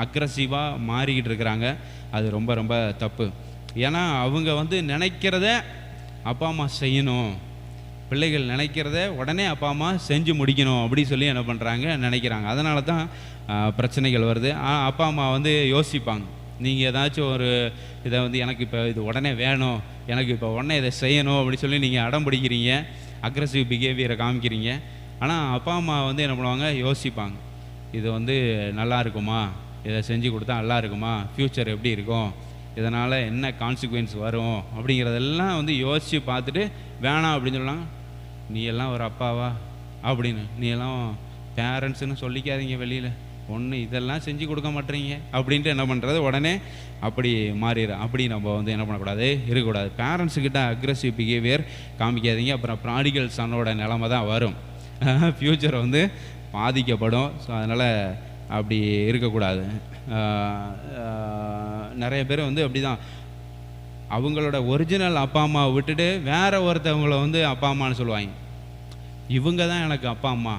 அக்ரஸிவாக மாறிக்கிட்டு இருக்கிறாங்க. அது ரொம்ப ரொம்ப தப்பு. ஏன்னா அவங்க வந்து நினைக்கிறத அப்பா அம்மா செய்யணும், பிள்ளைகள் நினைக்கிறத உடனே அப்பா அம்மா செஞ்சு முடிக்கணும் அப்படி சொல்லி என்ன பண்ணுறாங்க, நினைக்கிறாங்க. அதனால தான் பிரச்சனைகள் வருது. அப்பா அம்மா வந்து யோசிப்பாங்க, நீங்கள் ஏதாச்சும் ஒரு இதை வந்து எனக்கு இப்போ இது உடனே வேணும், எனக்கு இப்போ உடனே இதை செய்யணும் அப்படி சொல்லி நீங்கள் அடம் பிடிக்கிறீங்க, அக்ரஸிவ் பிஹேவியரை காமிக்கிறீங்க. ஆனால் அப்பா அம்மா வந்து என்ன பண்ணுவாங்க, யோசிப்பாங்க, இது வந்து நல்லா இருக்குமா, இதை செஞ்சு கொடுத்தா நல்லா இருக்குமா, ஃப்யூச்சர் எப்படி இருக்கும், இதனால் என்ன கான்சிக்வன்ஸ் வரும் அப்படிங்கிறதெல்லாம் வந்து யோசித்து பார்த்துட்டு வேணாம் அப்படின்னு சொல்லலாம். நீ எல்லாம் ஒரு அப்பாவா அப்படின்னு, நீ எல்லாம் பேரண்ட்ஸுன்னு சொல்லிக்காதீங்க வெளியில், ஒன்று இதெல்லாம் செஞ்சு கொடுக்க மாட்டேறீங்க அப்படின்ட்டு என்ன பண்ணுறது, உடனே அப்படி மாறிடும். அப்படி நம்ம வந்து என்ன பண்ணக்கூடாது, இருக்கக்கூடாது. பேரண்ட்ஸுக்கிட்ட அக்ரெசிவ் பிஹேவியர் காமிக்காதீங்க. அப்புறம் ப்ராடிகல் சன்னோட நிலமை தான் வரும், ஃப்யூச்சர் வந்து பாதிக்கப்படும். ஸோ அதனால் அப்படி இருக்கக்கூடாது. நிறைய பேர் வந்து அப்படி தான் அவங்களோட ஒரிஜினல் அப்பா அம்மாவை விட்டுட்டு வேறு ஒருத்தவங்களை வந்து அப்பா அம்மான்னு சொல்லுவாங்க. இவங்க தான் எனக்கு அப்பா அம்மா.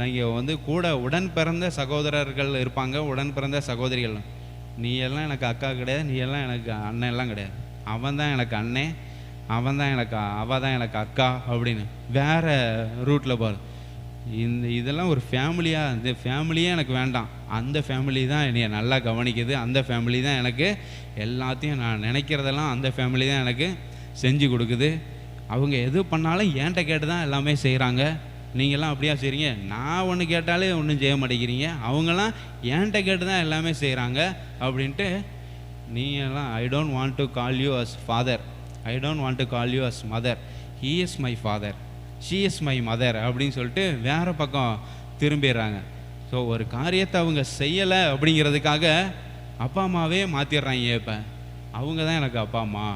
நீங்கள் வந்து கூட உடன் பிறந்த சகோதரர்கள் இருப்பாங்க, உடன் பிறந்த சகோதரிகள். நீ எல்லாம் எனக்கு அக்கா கிடையாது, நீ எல்லாம் எனக்கு அண்ணன் எல்லாம் கிடையாது. அவன் தான் எனக்கு அண்ணன், அவன் தான் எனக்கு அவள் தான் எனக்கு அக்கா அப்படின்னு வேறு ரூட்டில் பாரு. இதெல்லாம் ஒரு ஃபேமிலியாக, இந்த ஃபேமிலியே எனக்கு வேண்டாம். அந்த ஃபேமிலி தான் என்னை நல்லா கவனிக்குது, அந்த ஃபேமிலி தான் எனக்கு எல்லாத்தையும் நான் நினைக்கிறதெல்லாம் அந்த ஃபேமிலி தான் எனக்கு செஞ்சு கொடுக்குது. அவங்க எது பண்ணாலும் என்கிட்ட கேட்டு தான் எல்லாமே செய்கிறாங்க. நீங்கள்லாம் அப்படியா செய்கிறீங்க? நான் ஒன்று கேட்டாலே ஒன்றும் செய்ய மாட்டேங்கிறீங்க, அவங்களாம் என்கிட்ட கேட்டு தான் எல்லாமே செய்கிறாங்க அப்படின்ட்டு நீங்கள்லாம் I don't want to call you as father, I don't want to call you as mother, he is my father, she is my mother அப்படின்னு சொல்லிட்டு வேறு பக்கம் திரும்பிடுறாங்க. ஸோ ஒரு காரியத்தை அவங்க செய்யலை அப்படிங்கிறதுக்காக அப்பா அம்மாவே மாற்றிடுறாங்க. இப்போ அவங்க தான் எனக்கு அப்பா அம்மா,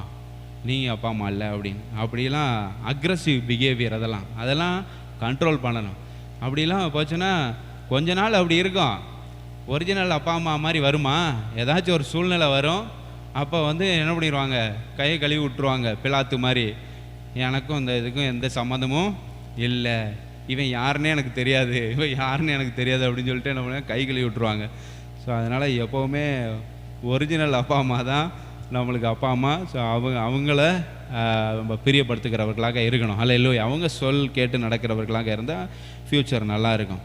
நீங்கள் அப்பா அம்மா இல்லை அப்படின்னு. அப்படிலாம் அக்ரெசிவ் பிஹேவியர், அதெல்லாம் கண்ட்ரோல் பண்ணணும். அப்படிலாம் போச்சுன்னா கொஞ்ச நாள் அப்படி இருக்கும். ஒரிஜினல் அப்பா அம்மா மாதிரி வருமா? ஏதாச்சும் ஒரு சூழ்நிலை வரும், அப்போ வந்து என்ன பண்ணிடுவாங்க, கையை கழுவி விட்டுருவாங்க. பிலாத்து மாதிரி, எனக்கும் இந்த இதுக்கும் எந்த சம்மந்தமும் இல்லை, இவன் யாருன்னே எனக்கு தெரியாது, இவன் யாருன்னு எனக்கு தெரியாது அப்படின்னு சொல்லிட்டு என்ன பண்ண கை கழுவி விட்டுருவாங்க. ஸோ அதனால் எப்போவுமே ஒரிஜினல் அப்பா அம்மா தான் நம்மளுக்கு அப்பா அம்மா. ஸோ அவங்கள நம்ம பிரியப்படுத்துகிறவர்களாக இருக்கணும். அல்லேலூயா. அவங்க சொல் கேட்டு நடக்கிறவர்களாக இருந்தால் ஃப்யூச்சர் நல்லா இருக்கும்.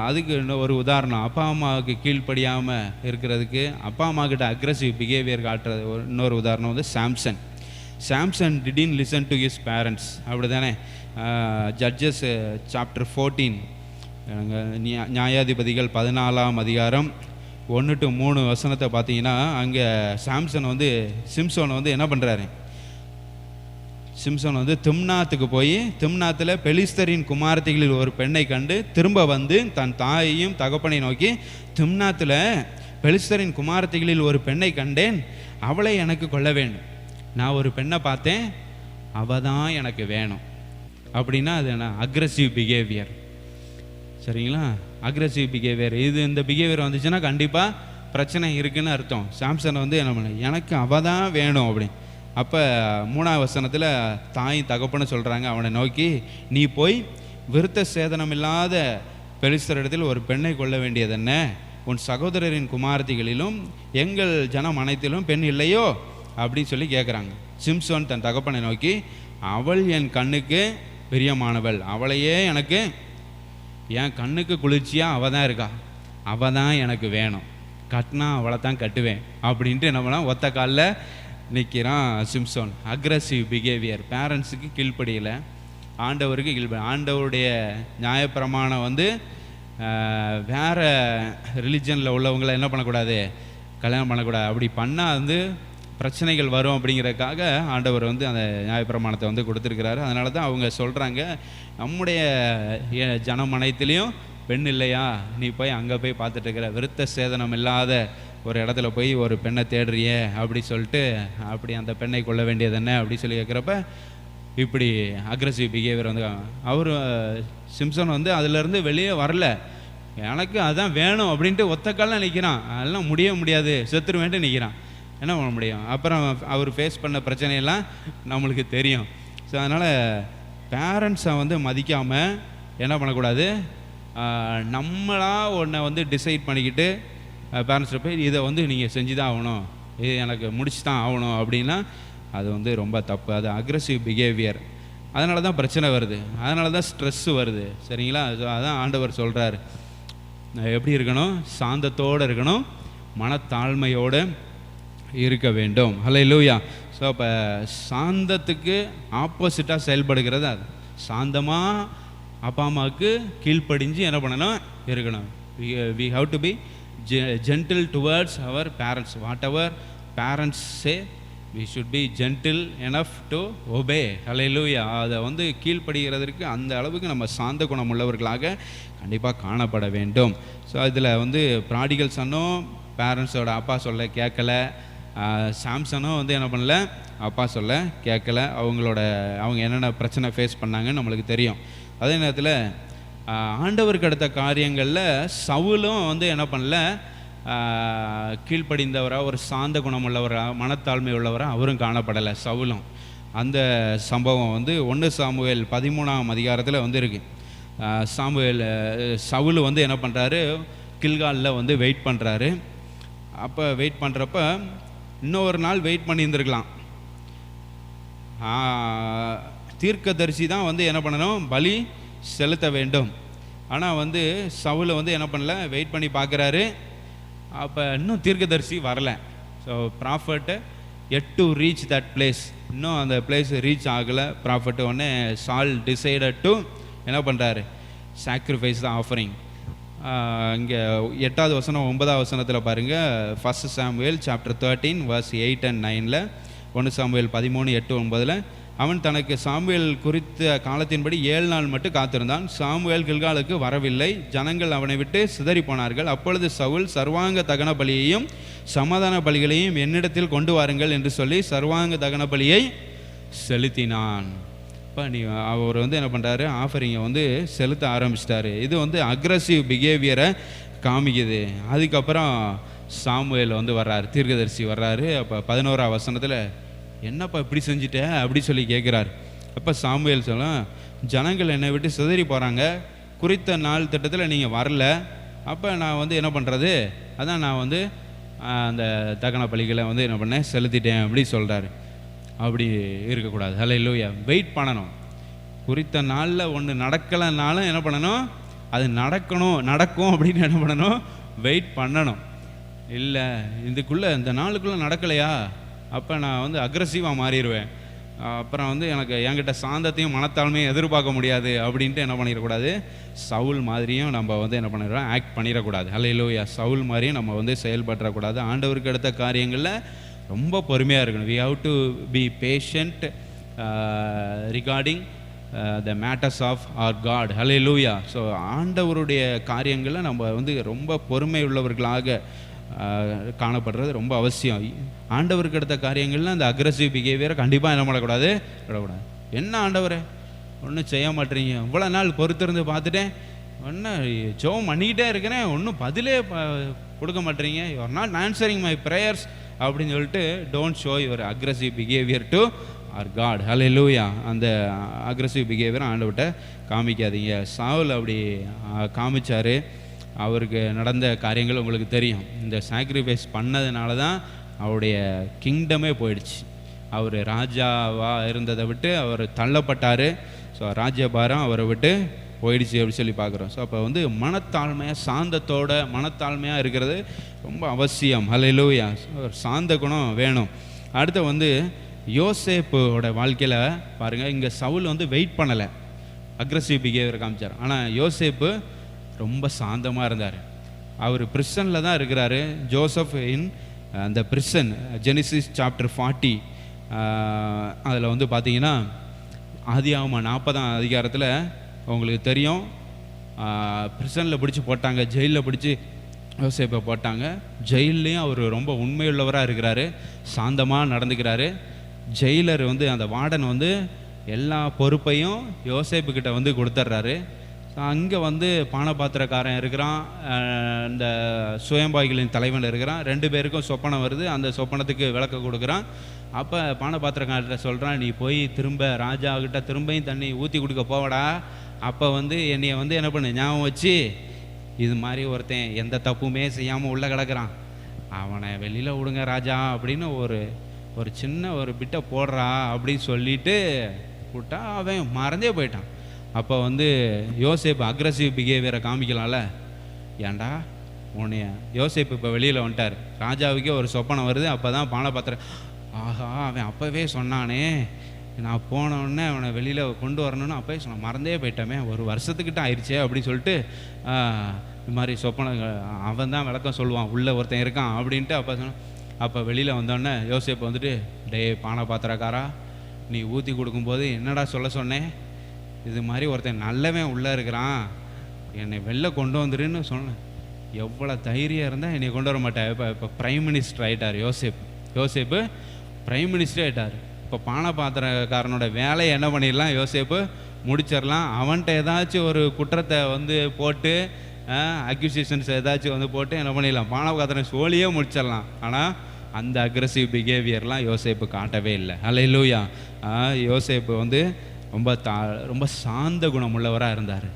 அதுக்கு இன்னும் ஒரு உதாரணம், அப்பா அம்மாவுக்கு கீழ்ப்படியாமல் இருக்கிறதுக்கு, அப்பா அம்மாக்கிட்ட அக்ரெசிவ் பிஹேவியர் காட்டுறது இன்னொரு உதாரணம் வந்து Samson didn't listen to his parents. அப்படி தானே? ஜட்ஜஸ் சாப்டர் 14, நியாயாதிபதிகள் 14ஆம் அதிகாரம் 1-3 வசனத்தை பார்த்தீங்கன்னா, அங்கே சிம்சோன் வந்து என்ன பண்ணுறாரு, சிம்சோன் வந்து திம்னாத்துக்கு போய், திம்னாத்தில் பெலிஸ்தரின் குமாரத்திகளில் ஒரு பெண்ணை கண்டு திரும்ப வந்து தன் தாயையும் தகப்பனை நோக்கி, திம்னாத்தில் பெலிஸ்தரின் குமாரத்திகளில் ஒரு பெண்ணை கண்டேன், அவளை எனக்கு கொள்ள வேண்டும். நான் ஒரு பெண்ணை பார்த்தேன், அவள் தான் எனக்கு வேணும் அப்படின்னா அது என்ன? Aggressive behaviour. சரிங்களா? Aggressive behaviour. இந்த பிஹேவியர் வந்துச்சுன்னா கண்டிப்பாக பிரச்சனை இருக்குன்னு அர்த்தம். சாம்சன் வந்து என்ன பண்ண, எனக்கு அவள் தான் வேணும் அப்படின்னு. அப்போ 3ஆம் வசனத்தில் தாயும் தகப்பன்னு சொல்கிறாங்க அவனை நோக்கி, நீ போய் விருத்த சேதனம் இல்லாத பெலிஸ்தரிடத்தில் ஒரு பெண்ணை கொள்ள வேண்டியது என்ன? உன் சகோதரரின் குமாரத்திகளிலும் எங்கள் ஜனம் அனைத்திலும் பெண் இல்லையோ அப்படின்னு சொல்லி கேட்குறாங்க. சிம்சோன் தன் தகப்பனை நோக்கி, அவள் என் கண்ணுக்கு பிரியமானவள், அவளையே எனக்கு, என் கண்ணுக்கு குளிர்ச்சியாக அவள் தான் இருக்கா, அவள் தான் எனக்கு வேணும், கட்டினா அவளை தான் கட்டுவேன் அப்படின்ட்டு என்ன பண்ணால் ஒத்த காலில் நிற்கிறான் சிம்சோன். Aggressive behaviour. பேரண்ட்ஸுக்கு கீழ்ப்படியலை, ஆண்டவருக்கு கீழ்ப்படி. ஆண்டவருடைய நியாயப்பிரமாணம் வந்து வேறு ரிலிஜனில் உள்ளவங்களை என்ன பண்ணக்கூடாது, கல்யாணம் பண்ணக்கூடாது. அப்படி பண்ணால் வந்து பிரச்சனைகள் வரும் அப்படிங்கிறதுக்காக ஆண்டவர் வந்து அந்த நியாயப்பிரமாணத்தை வந்து கொடுத்துருக்கிறாரு. அதனால தான் அவங்க சொல்கிறாங்க, நம்முடைய ஜனம் அனைத்துலேயும் பெண் இல்லையா, நீ போய் அங்கே போய் பார்த்துட்டு இருக்கிற, விருத்த சேதனம் இல்லாத ஒரு இடத்துல போய் ஒரு பெண்ணை தேடுறியே அப்படி சொல்லிட்டு, அப்படி அந்த பெண்ணை கொள்ள வேண்டியது என்ன அப்படி சொல்லி கேட்குறப்ப இப்படி அக்ரெசிவ் பிஹேவியர் வந்து அவர் சிம்சன் வந்து அதிலேருந்து வெளியே வரல. எனக்கு அதான் வேணும் அப்படின்ட்டு ஒத்த காலில் நிற்கிறான். அதெல்லாம் முடியாது, செத்துருவேன்ட்டு நிற்கிறான். என்ன பண்ண முடியும்? அப்புறம் அவர் ஃபேஸ் பண்ண பிரச்சனையெல்லாம் நம்மளுக்கு தெரியும். ஸோ அதனால் பேரண்ட்ஸை வந்து மதிக்காமல் என்ன பண்ணக்கூடாது, நம்மளாக ஒன்றை வந்து டிசைட் பண்ணிக்கிட்டு பேரண்ட்ஸில் போய் இதை வந்து நீங்கள் செஞ்சு தான் ஆகணும், இது எனக்கு முடிச்சு தான் ஆகணும் அப்படின்னா அது வந்து ரொம்ப தப்பு. அது அக்ரெசிவ் பிஹேவியர். அதனால தான் பிரச்சனை வருது, அதனால தான் ஸ்ட்ரெஸ்ஸு வருது. சரிங்களா? ஸோ அதான் ஆண்டவர் சொல்கிறார், எப்படி இருக்கணும், சாந்தத்தோடு இருக்கணும், மனத்தாழ்மையோடு இருக்க வேண்டும். ஹல்லேலூயா. ஸோ அப்போ சாந்தத்துக்கு ஆப்போசிட்டாக செயல்படுகிறது அது. சாந்தமாக அப்பா அம்மாவுக்கு கீழ்ப்படிஞ்சு என்ன பண்ணணும், இருக்கணும். We have to be gentle towards our parents. Whatever parents say, we should be gentle enough to obey. Hallelujah. அதை வந்து கீழ்ப்படுகிறதற்கு அந்த அளவுக்கு நம்ம சாந்த குணம் உள்ளவர்களாக கண்டிப்பாக காணப்பட வேண்டும். ஸோ இதில் வந்து ப்ராடிகல் சன்னும் பேரண்ட்ஸோட அப்பா சொல்ல கேட்கல, சாம்சனும் வந்து என்ன பண்ணல, அப்பா சொல்ல கேட்கல. அவங்க என்னென்ன பிரச்சனை ஃபேஸ் பண்ணாங்கன்னு நம்மளுக்கு தெரியும். அதே நேரத்தில் ஆண்டவருக்கு அடுத்த காரியங்களில் சவுலும் வந்து என்ன பண்ணல, கீழ்ப்படிந்தவராக ஒரு சாந்த குணம் உள்ளவராக மனத்தாழ்மை உள்ளவராக அவரும் காணப்படலை சவுலும். அந்த சம்பவம் வந்து 1 சாமுவேல் 13ஆம் அதிகாரத்தில் வந்து இருக்கு. சவுல் வந்து என்ன பண்ணுறாரு, கில்காலில் வந்து வெயிட் பண்ணுறாரு. அப்போ வெயிட் பண்ணுறப்ப இன்னொரு நாள் வெயிட் பண்ணியிருந்துருக்கலாம். தீர்க்கதரிசி தான் வந்து என்ன பண்ணணும், பலி செலுத்த வேண்டும். ஆனால் வந்து சவுல் வந்து என்ன பண்ணல, வெயிட் பண்ணி பார்க்குறாரு. அப்போ இன்னும் தீர்க்கதரிசி வரல. So prophet yet to reach that place, இன்னும் அந்த பிளேஸ் ரீச் ஆகலை. ப்ராஃபட் உடனே சால் டிசைடட் டு என்ன பண்ணுறாரு, சாக்ரிஃபைஸ் த ஆஃபரிங். இங்கே 8வது வசனம் 9வது வசனத்தில் பாருங்கள். 1 Samuel chapter 13 verse 8 and 9ல் 1 Samuel 13 8 9ல் அவன் தனக்கு சாமுவேல் குறித்த காலத்தின்படி 7 நாள் மட்டும் காத்திருந்தான். சாமுவேல் கில்காலுக்கு வரவில்லை. ஜனங்கள் அவனை விட்டு சிதறி போனார்கள். அப்பொழுது சவுல் சர்வாங்க தகன பலியையும் சமாதான பலிகளையும் என்னிடத்தில் கொண்டு வாருங்கள் என்று சொல்லி சர்வாங்க தகன பலியை செலுத்தினான். இப்போ அவர் வந்து என்ன பண்ணுறாரு, ஆஃபரிங்கை வந்து செலுத்த ஆரம்பிச்சிட்டாரு. இது வந்து அக்ரஸிவ் பிஹேவியரை காமிக்குது. அதுக்கப்புறம் சாமுவேல் வந்து வர்றாரு, தீர்க்கதரிசி வர்றாரு. அப்போ 11ஆம் வசனத்தில் என்னப்பா இப்படி செஞ்சுட்ட அப்படி சொல்லி கேட்குறாரு. அப்போ சாமுவேல் சொல்ல, ஜனங்கள் என்னை விட்டு சிதறி போகிறாங்க, குறித்த நாள் திட்டத்தில் நீங்கள் வரல, அப்போ நான் வந்து என்ன பண்ணுறது, அதான் நான் வந்து அந்த தகன பலிகளை வந்து என்ன பண்ணேன், செலுத்திட்டேன் அப்படி சொல்கிறாரு. அப்படி இருக்கக்கூடாது. ஹல்லேலூயா. வெயிட் பண்ணணும். குறித்த நாளில் ஒன்று நடக்கலைனாலும் என்ன பண்ணணும், அது நடக்கும் அப்படின்னு என்ன பண்ணணும், வெயிட் பண்ணணும். இல்லை இதுக்குள்ளே இந்த நாளுக்குள்ளே நடக்கலையா, அப்போ நான் வந்து அக்ரெசிவாக மாறிடுவேன், அப்புறம் வந்து என்கிட்ட சாந்தத்தையும் மனத்தாழ்மையும் எதிர்பார்க்க முடியாது அப்படின்ட்டு என்ன பண்ணிடக்கூடாது, சவுல் மாதிரியும் நம்ம வந்து என்ன பண்ணிடுறோம், ஆக்ட் பண்ணிடக்கூடாது. ஹல்லேலூயா. சவுல் மாதிரியும் நம்ம வந்து செயல்படக்கூடாது. ஆண்டவருக்கு அடுத்த காரியங்களில் ரொம்ப பொறுமையாக இருக்கணும். we have to be patient regarding the matters of our God. Hallelujah. So ஆண்டவருடைய காரியங்களில் நம்ம வந்து ரொம்ப பொறுமை உள்ளவர்களாக காணப்படுறது ரொம்ப அவசியம். ஆண்டவருக்கு அடுத்த காரியங்கள்ல அந்த அக்ரெசிவ் பிஹேவியரை கண்டிப்பாக என்ன பண்ணக்கூடாது, விடக்கூடாது. என்ன ஆண்டவரை ஒன்றும் செய்ய மாட்டேறீங்க, இவ்வளோ நாள் பொறுத்திருந்து பார்த்துட்டேன், ஒன்றும் ஜெபம் பண்ணிக்கிட்டே இருக்கிறேன், ஒன்றும் பதிலே கொடுக்க மாட்டேறீங்க, you are not answering my prayers அப்படின்னு சொல்லிட்டு don't show your aggressive behaviour to our God. Hallelujah. அந்த அக்ரெசிவ் பிஹேவியரை ஆண்டவர்கிட்ட காமிக்காதீங்க. சவுல் அப்படி காமிச்சார். அவருக்கு நடந்த காரியங்கள் உங்களுக்கு தெரியும். இந்த சாக்ரிஃபைஸ் பண்ணதுனால தான் அவருடைய கிங்டமே போயிடுச்சு. அவர் ராஜாவாக இருந்ததை விட்டு அவர் தள்ளப்பட்டார். ஸோ ராஜ்யபாரம் அவரை விட்டு போயிடுச்சு அப்படி சொல்லி பார்க்குறோம். ஸோ அப்போ வந்து மனத்தாழ்மையாக சாந்தத்தோட மனத்தாழ்மையாக இருக்கிறது ரொம்ப அவசியம். ஹல்லேலூயா. சாந்த குணம் வேணும். அடுத்து வந்து யோசேப்போட வாழ்க்கையில் பாருங்கள், இங்கே சவுல் வந்து வெயிட் பண்ணலை, அக்ரெசிவ் பிஹேவியர் காமிச்சார். ஆனால் யோசேப்பு ரொம்ப சாந்தமாக இருந்தார். அவர் பிரிசனில் தான் இருக்கிறாரு. ஜோசப் இன் அந்த பிரிசன், ஜெனிசிஸ் சாப்டர் 40 அதில் வந்து பார்த்தீங்கன்னா ஆதியாகமம் 40ஆம் அதிகாரத்தில் உங்களுக்கு தெரியும், பிரிசனில் பிடிச்சி போட்டாங்க, ஜெயிலில் பிடிச்சி யோசேப்பை போட்டாங்க. ஜெயிலையும் அவர் ரொம்ப உண்மையுள்ளவராக இருக்கிறாரு, சாந்தமாக நடந்துக்கிறாரு. ஜெயிலர் வந்து அந்த வார்டன் வந்து எல்லா பொறுப்பையும் யோசேப்புக்கிட்ட வந்து கொடுத்துட்றாரு. அங்கே வந்து பானபாத்திரக்காரன் இருக்கிறான், இந்த சுயம்பாய்களின் தலைவன் இருக்கிறான். 2 பேருக்கும் சொப்பனம் வருது. அந்த சொப்பனத்துக்கு விளக்க கொடுக்குறான். அப்போ பானபாத்திரக்காரர்கிட்ட சொல்கிறான், நீ போய் திரும்ப ராஜாக்கிட்ட திரும்பியும் தண்ணி ஊற்றி கொடுக்க போவடா. அப்போ வந்து என்னைய வந்து என்ன பண்ணு, ஞாபகம் வச்சு, இது மாதிரி ஒருத்தன் எந்த தப்புமே செய்யாமல் உள்ளே கிடக்கிறான், அவனை வெளியில் விடுங்க ராஜா அப்படின்னு ஒரு சின்ன ஒரு பிட்டை போடுறா அப்படின்னு சொல்லிட்டு விட்டா அவன் மறந்தே போயிட்டான். அப்போ வந்து யோசேப்பு அக்ரெசிவ் பிஹேவியரை காமிக்கலாம்ல, ஏன்டா உன்னைய யோசேப்பு இப்போ வெளியில் வந்துட்டார், ராஜாவுக்கே ஒரு சொப்பனம் வருது. அப்போ தான் பானபாத்திரம், ஆஹா அவன் அப்போவே சொன்னானே, நான் போனோடனே அவனை வெளியில் கொண்டு வரணும்னு அப்போவே சொன்னான், மறந்தே போயிட்டோமே, ஒரு வருஷத்துக்கிட்ட ஆயிடுச்சே அப்படின்னு சொல்லிட்டு இது மாதிரி சொப்பனங்கள் அவன் தான் விளக்கம் சொல்லுவான், உள்ளே ஒருத்தன் இருக்கான் அப்படின்ட்டு. அப்போ சொன்னான். அப்போ வெளியில் வந்தோடனே யோசேப்பு வந்துட்டு, டே பானை பாத்திரக்காரா, நீ ஊற்றி கொடுக்கும்போது என்னடா சொல்ல சொன்னேன், இது மாதிரி ஒருத்தன் நல்லவன் உள்ளே இருக்கிறான், என்னை வெளில கொண்டு வந்துருன்னு சொன்னேன். எவ்வளோ தைரியம் இருந்தால் என்னை கொண்டு வர மாட்டேன். இப்போ பிரைம் மினிஸ்டர் ஆகிட்டார் யோசேப்பு பிரைம் மினிஸ்டர் ஆகிட்டார். இப்போ பானை பாத்திரக்காரனோட வேலையை என்ன பண்ணிடலாம், யோசேப்பு முடிச்சிடலாம். அவன்கிட்ட ஏதாச்சும் ஒரு குற்றத்தை வந்து போட்டு அக்யூசியேஷன்ஸ் ஏதாச்சும் வந்து போட்டு என்ன பண்ணிடலாம், பானை பாத்திரம் சோழியே முடிச்சிடலாம். ஆனால் அந்த அக்ரெசிவ் பிஹேவியர்லாம் யோசேப்பு காட்டவே இல்லை. அல்லேலூயா. யோசேப்பு வந்து ரொம்ப சாந்த குணம் உள்ளவராக இருந்தார்.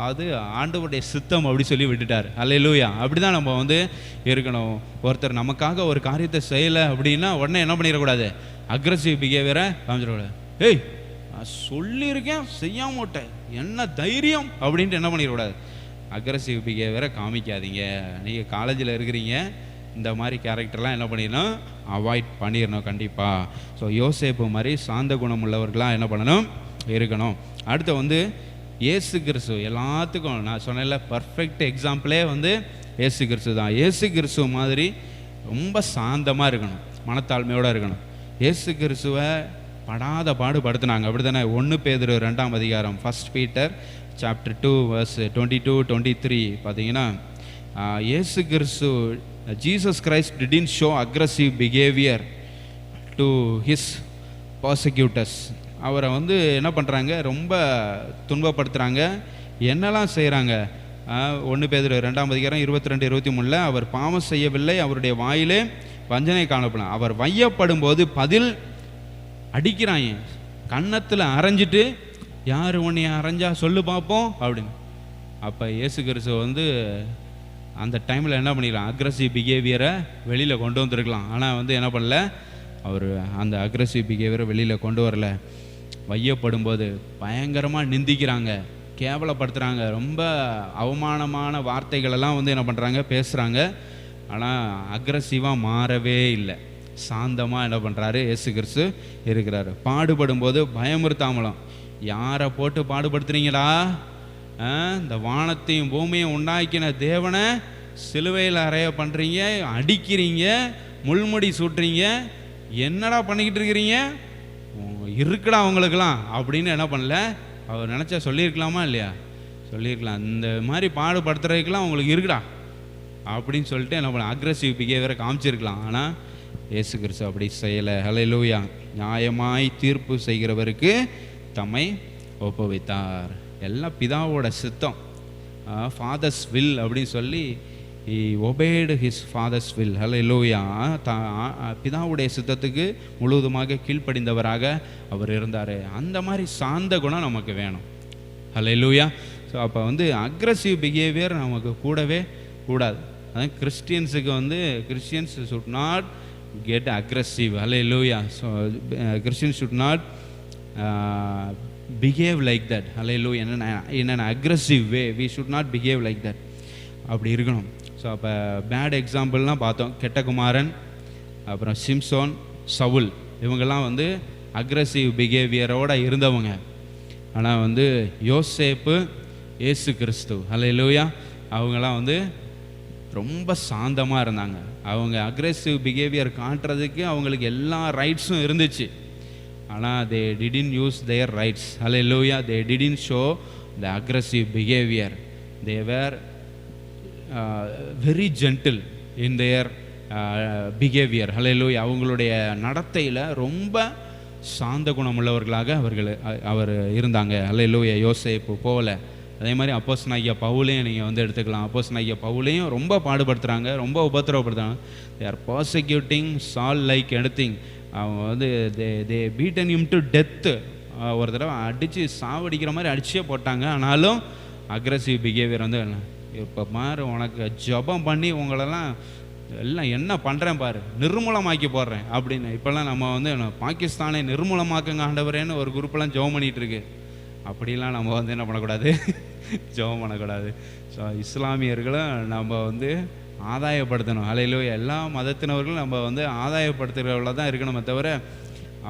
அது ஆண்டவருடைய சித்தம் அப்படி சொல்லி விட்டுட்டார். அல்லேலூயா. அப்படி தான் நம்ம வந்து இருக்கணும். ஒருத்தர் நமக்காக ஒரு காரியத்தை செய்யலை அப்படின்னா உடனே என்ன பண்ணிடக்கூடாது, அக்ரெசிவ் பிஹேவியரை காமிச்சிடக்கூடாது. ஏய் சொல்லியிருக்கேன் செய்ய மாட்டேன், என்ன தைரியம் அப்படின்ட்டு என்ன பண்ணிடக்கூடாது, அக்ரெசிவ் பிஹேவியரை காமிக்காதீங்க. நீங்கள் காலேஜில் இருக்கிறீங்க, இந்த மாதிரி கேரக்டர்லாம் என்ன பண்ணிடணும், அவாய்ட் பண்ணிடணும் கண்டிப்பாக. ஸோ யோசேப்பு மாதிரி சாந்த குணம் உள்ளவர்களாக என்ன பண்ணணும், இருக்கணும். அடுத்து வந்து இயேசு கிறிஸ்து எல்லாத்துக்கும் நான் சொன்னேன்ல, பர்ஃபெக்ட் எக்ஸாம்பிளே வந்து இயேசு கிறிஸ்து தான். இயேசு கிறிஸ்துவ மாதிரி ரொம்ப சாந்தமாக இருக்கணும், மனத்தாழ்மையோடு இருக்கணும். இயேசு கிறிஸ்துவை படாத பாடுபடுத்தினாங்க, அப்படி தானே. 1 பேதுரு 2ஆம் அதிகாரம், 1 Peter chapter 2 verse 22-23 பார்த்தீங்கன்னா, இயேசு கிறிஸ்து Jesus Christ didn't show aggressive behavior to his persecutors. அவரை வந்து என்ன பண்ணுறாங்க, ரொம்ப துன்பப்படுத்துகிறாங்க. என்னெல்லாம் செய்கிறாங்க, 1 பேதுரு 2ஆம் அதிகாரம் 22-23 அவர் பாவம் செய்யவில்லை, அவருடைய வாயிலே வஞ்சனை காணப்படலாம். அவர் வையப்படும் போது பதில் அடிக்கிறாங்க, கன்னத்தில் அரைஞ்சிட்டு, யார் உன்னைய அரைஞ்சா சொல்லு பார்ப்போம் அப்படின்னு. அப்போ இயேசு கிறிஸ்து வந்து அந்த டைமில் என்ன பண்ணிக்கலாம், அக்ரெசிவ் பிஹேவியரை வெளியில் கொண்டு வந்திருக்கலாம். ஆனால் வந்து என்ன பண்ணல, அவர் அந்த அக்ரெசிவ் பிஹேவியரை வெளியில் கொண்டு வரல. வையப்படும் போது பயங்கரமாக நிந்திக்கிறாங்க, கேவலப்படுத்துகிறாங்க, ரொம்ப அவமானமான வார்த்தைகளெல்லாம் வந்து என்ன பண்ணுறாங்க, பேசுகிறாங்க. ஆனால் அக்ரெசிவாக மாறவே இல்லை, சாந்தமாக என்ன பண்ணுறாரு, இயேசு கிறிஸ்து இருக்கிறாரு. பாடுபடும் போது பயமுறுத்தாமலும், யாரை போட்டு பாடுபடுத்துறீங்களா, இந்த வானத்தையும் பூமியும் உண்டாக்கின தேவனை சிலுவையில் அறைய பண்ணுறீங்க, அடிக்கிறீங்க, முள்முடி சூட்டுறீங்க, என்னடா பண்ணிக்கிட்டு இருக்கிறீங்க, இருக்குடா அவங்களுக்கெல்லாம் அப்படின்னு என்ன பண்ணல. அவர் நினச்சா சொல்லியிருக்கலாமா இல்லையா, சொல்லியிருக்கலாம், இந்த மாதிரி பாடுபடுத்துறதுக்கெல்லாம் அவங்களுக்கு இருக்குடா அப்படின்னு சொல்லிட்டு என்ன பண்ண, அக்ரெசிவ் பிஹேவியரை காமிச்சிருக்கலாம். ஆனால் இயேசு கிறிஸ்து அப்படி செய்யலை. ஹல்லேலூயா. நியாயமாய் தீர்ப்பு செய்கிறவருக்கு தம்மை ஒப்புவித்தார். எல்லாம் பிதாவோட சித்தம், ஃபாதர்ஸ் வில் அப்படின்னு சொல்லி he obeyed his father's will. ஹல்லேலூயா. பிதாவுடைய சித்தத்துக்கு முழுவதுமாக கீழ்ப்படிந்தவராக அவர் இருந்தார். அந்த மாதிரி சாந்த குணம் நமக்கு வேணும். ஹல்லேலூயா. ஸோ அப்போ வந்து அக்ரெசிவ் பிஹேவியர் நமக்கு கூடவே கூடாது. அதான் கிறிஸ்டியன்ஸுக்கு வந்து Christians should not get aggressive. Hallelujah. So Christians should not behave like that. Hallelujah. In an aggressive way we should not behave like that. அப்படி இருக்கணும். ஸோ அப்போ பேட் எக்ஸாம்பிள்லாம் பார்த்தோம், கெட்ட குமாரன், அப்புறம் சிம்சோன், சவுல், இவங்கெல்லாம் வந்து அக்ரெசிவ் பிஹேவியரோடு இருந்தவங்க. ஆனால் வந்து யோசேப்பு, இயேசு கிறிஸ்து, ஹல்லேலூயா, அவங்கெல்லாம் வந்து ரொம்ப சாந்தமாக இருந்தாங்க. அவங்க அக்ரெசிவ் பிஹேவியர் காட்டுறதுக்கு அவங்களுக்கு எல்லா ரைட்ஸும் இருந்துச்சு. ஆனால் they didn't use their rights. Hallelujah. They didn't show the aggressive behavior. They were very gentle in their behavior. Hallelujah. அவங்களுடைய நடத்தையில் ரொம்ப சாந்த குணமுள்ளவர்களாக அவர் இருந்தாங்க. ஹல்லேலூயா. யோசேப்பு போல. அதே மாதிரி அப்போஸ்தலனாகிய பவுலையும் நீங்கள் வந்து எடுத்துக்கலாம். அப்போஸ்தலனாகிய பவுலையும் ரொம்ப பாடுபடுத்துகிறாங்க, ரொம்ப உபத்திரவப்படுத்துகிறாங்க. they are persecuting Saul like anything. அவங்க வந்து they beaten him to death. ஒரு தடவை அடித்து சாவடிக்கிற மாதிரி அடிச்சே போட்டாங்க. ஆனாலும் அக்ரெசிவ் பிஹேவியர் வந்து, இப்போ மாதிரி உனக்கு ஜபம் பண்ணி உங்களெல்லாம் எல்லாம் என்ன பண்ணுறேன் பாரு, நிர்மூலமாக்கி போடுறேன் அப்படின்னு. இப்போல்லாம் நம்ம வந்து பாகிஸ்தானை நிர்மூலமாக்குங்க ஆண்டவரேன்னு ஒரு குரூப்பெல்லாம் ஜெபம் பண்ணிகிட்டு இருக்கு. அப்படிலாம் நம்ம வந்து என்ன பண்ணக்கூடாது, ஜெபம் பண்ணக்கூடாது. ஸோ இஸ்லாமியர்களும் நம்ம வந்து ஆதாயப்படுத்தணும். ஹல்லேலூயா. எல்லா மதத்தினவர்களும் நம்ம வந்து ஆதாயப்படுத்துகிறவங்கள தான் இருக்கணுமே தவிர,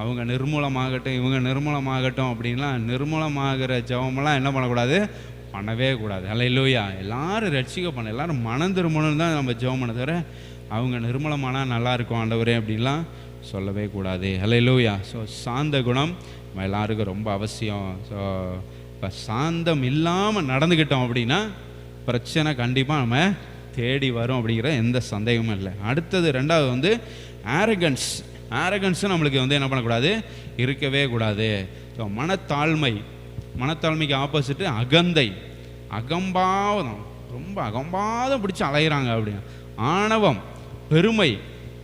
அவங்க நிர்மூலமாகட்டும் இவங்க நிர்மூலமாகட்டும் அப்படின்லாம் நிர்மூலமாகிற ஜெபமெல்லாம் என்ன பண்ணக்கூடாது, பண்ணவே கூடாது. ஹல்லேலூயா. எல்லாரும் ரட்சிக்கப்படணும், எல்லாரும் மனம் திரும்பணும்னு தான் நம்ம ஜெபம் பண்ண தவிர அவங்க நிர்மலமானா நல்லாயிருக்கும் ஆண்டவரே அப்படின்லாம் சொல்லவே கூடாது. ஹல்லேலூயா. ஸோ சாந்த குணம் நம்ம எல்லாருக்கும் ரொம்ப அவசியம். ஸோ இப்போ சாந்தம் இல்லாமல் நடந்துக்கிட்டோம் அப்படின்னா பிரச்சனை கண்டிப்பாக நம்ம தேடி வரும் அப்படிங்கிற எந்த சந்தேகமும் இல்லை. அடுத்தது ரெண்டாவது வந்து ஆரகன்ஸ். ஆரகன்ஸும் நம்மளுக்கு வந்து என்ன பண்ணக்கூடாது, இருக்கவே கூடாது. ஸோ மனத்தாழ்மைக்கு ஆப்போசிட்டு அகந்தை, அகம்பாவதம், ரொம்ப அகம்பாதம் பிடிச்சி அலைகிறாங்க அப்படின்னு. ஆணவம், பெருமை,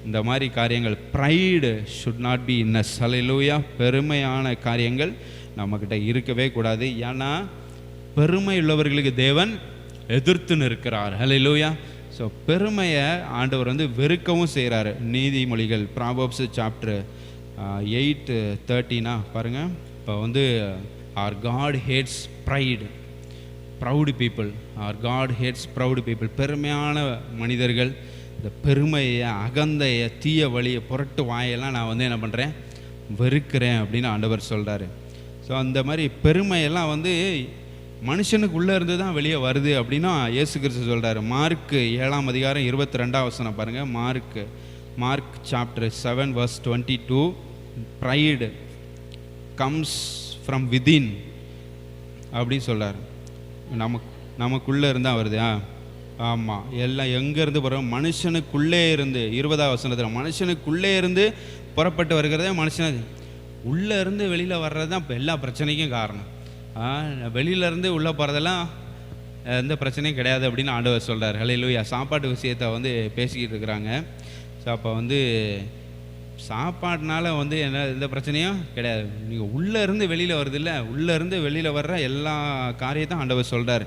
இந்த மாதிரி காரியங்கள், pride should not be in us. Hallelujah. பெருமையான காரியங்கள் நம்மக்கிட்ட இருக்கவே கூடாது. ஏன்னா பெருமை உள்ளவர்களுக்கு தேவன் எதிர்த்து நிற்கிறார். ஹல்லேலூயா. ஸோ பெருமையை ஆண்டவர் வந்து வெறுக்கவும் செய்கிறாரு. நீதிமொழிகள் ப்ராவர்ப்ஸ் சாப்டர் 8:13 பாருங்கள். இப்போ வந்து our God hates pride, proud people. our God hates proud people. பெருமையான மனிதர்கள், இந்த பெருமையை, அகந்தையை, தீய வழியை, புரட்டு வாயெல்லாம் நான் வந்து என்ன பண்ணுறேன், வெறுக்கிறேன் அப்படின்னு ஆண்டவர் சொல்கிறாரு. ஸோ அந்த மாதிரி பெருமையெல்லாம் வந்து மனுஷனுக்குள்ளே இருந்து தான் வெளியே வருது அப்படின்னா இயேசு கிறிஸ்து சொல்கிறாரு. மார்க் 7:22 பாருங்கள். Mark chapter 7:22. Pride comes from within அப்படின்னு சொல்கிறார். நமக்குள்ளே இருந்தால் வருது. ஆமாம், எல்லாம் எங்கேருந்து போகிறோம், மனுஷனுக்குள்ளே இருந்து. 20 மனுஷனுக்குள்ளே இருந்து புறப்பட்டு வருகிறதே மனுஷன். உள்ளே இருந்து வெளியில் வர்றது தான் இப்போ எல்லா பிரச்சனைக்கும் காரணம். வெளியிலேருந்து உள்ளே போகிறதெல்லாம் எந்த பிரச்சனையும் கிடையாது அப்படின்னு ஆண்டவர் சொல்கிறார். ஹல்லேலூயா. சாப்பாட்டு விஷயத்தை வந்து பேசிக்கிட்டு இருக்கிறாங்க. ஸோ அப்போ வந்து சாப்பாடுனால வந்து எந்த பிரச்சனையும் கிடையாது. நீங்கள் உள்ளேருந்து வெளியில் வருது இல்லை, உள்ளேருந்து வெளியில் வர்ற எல்லா காரியத்தையும் ஆண்டவர் சொல்கிறார்.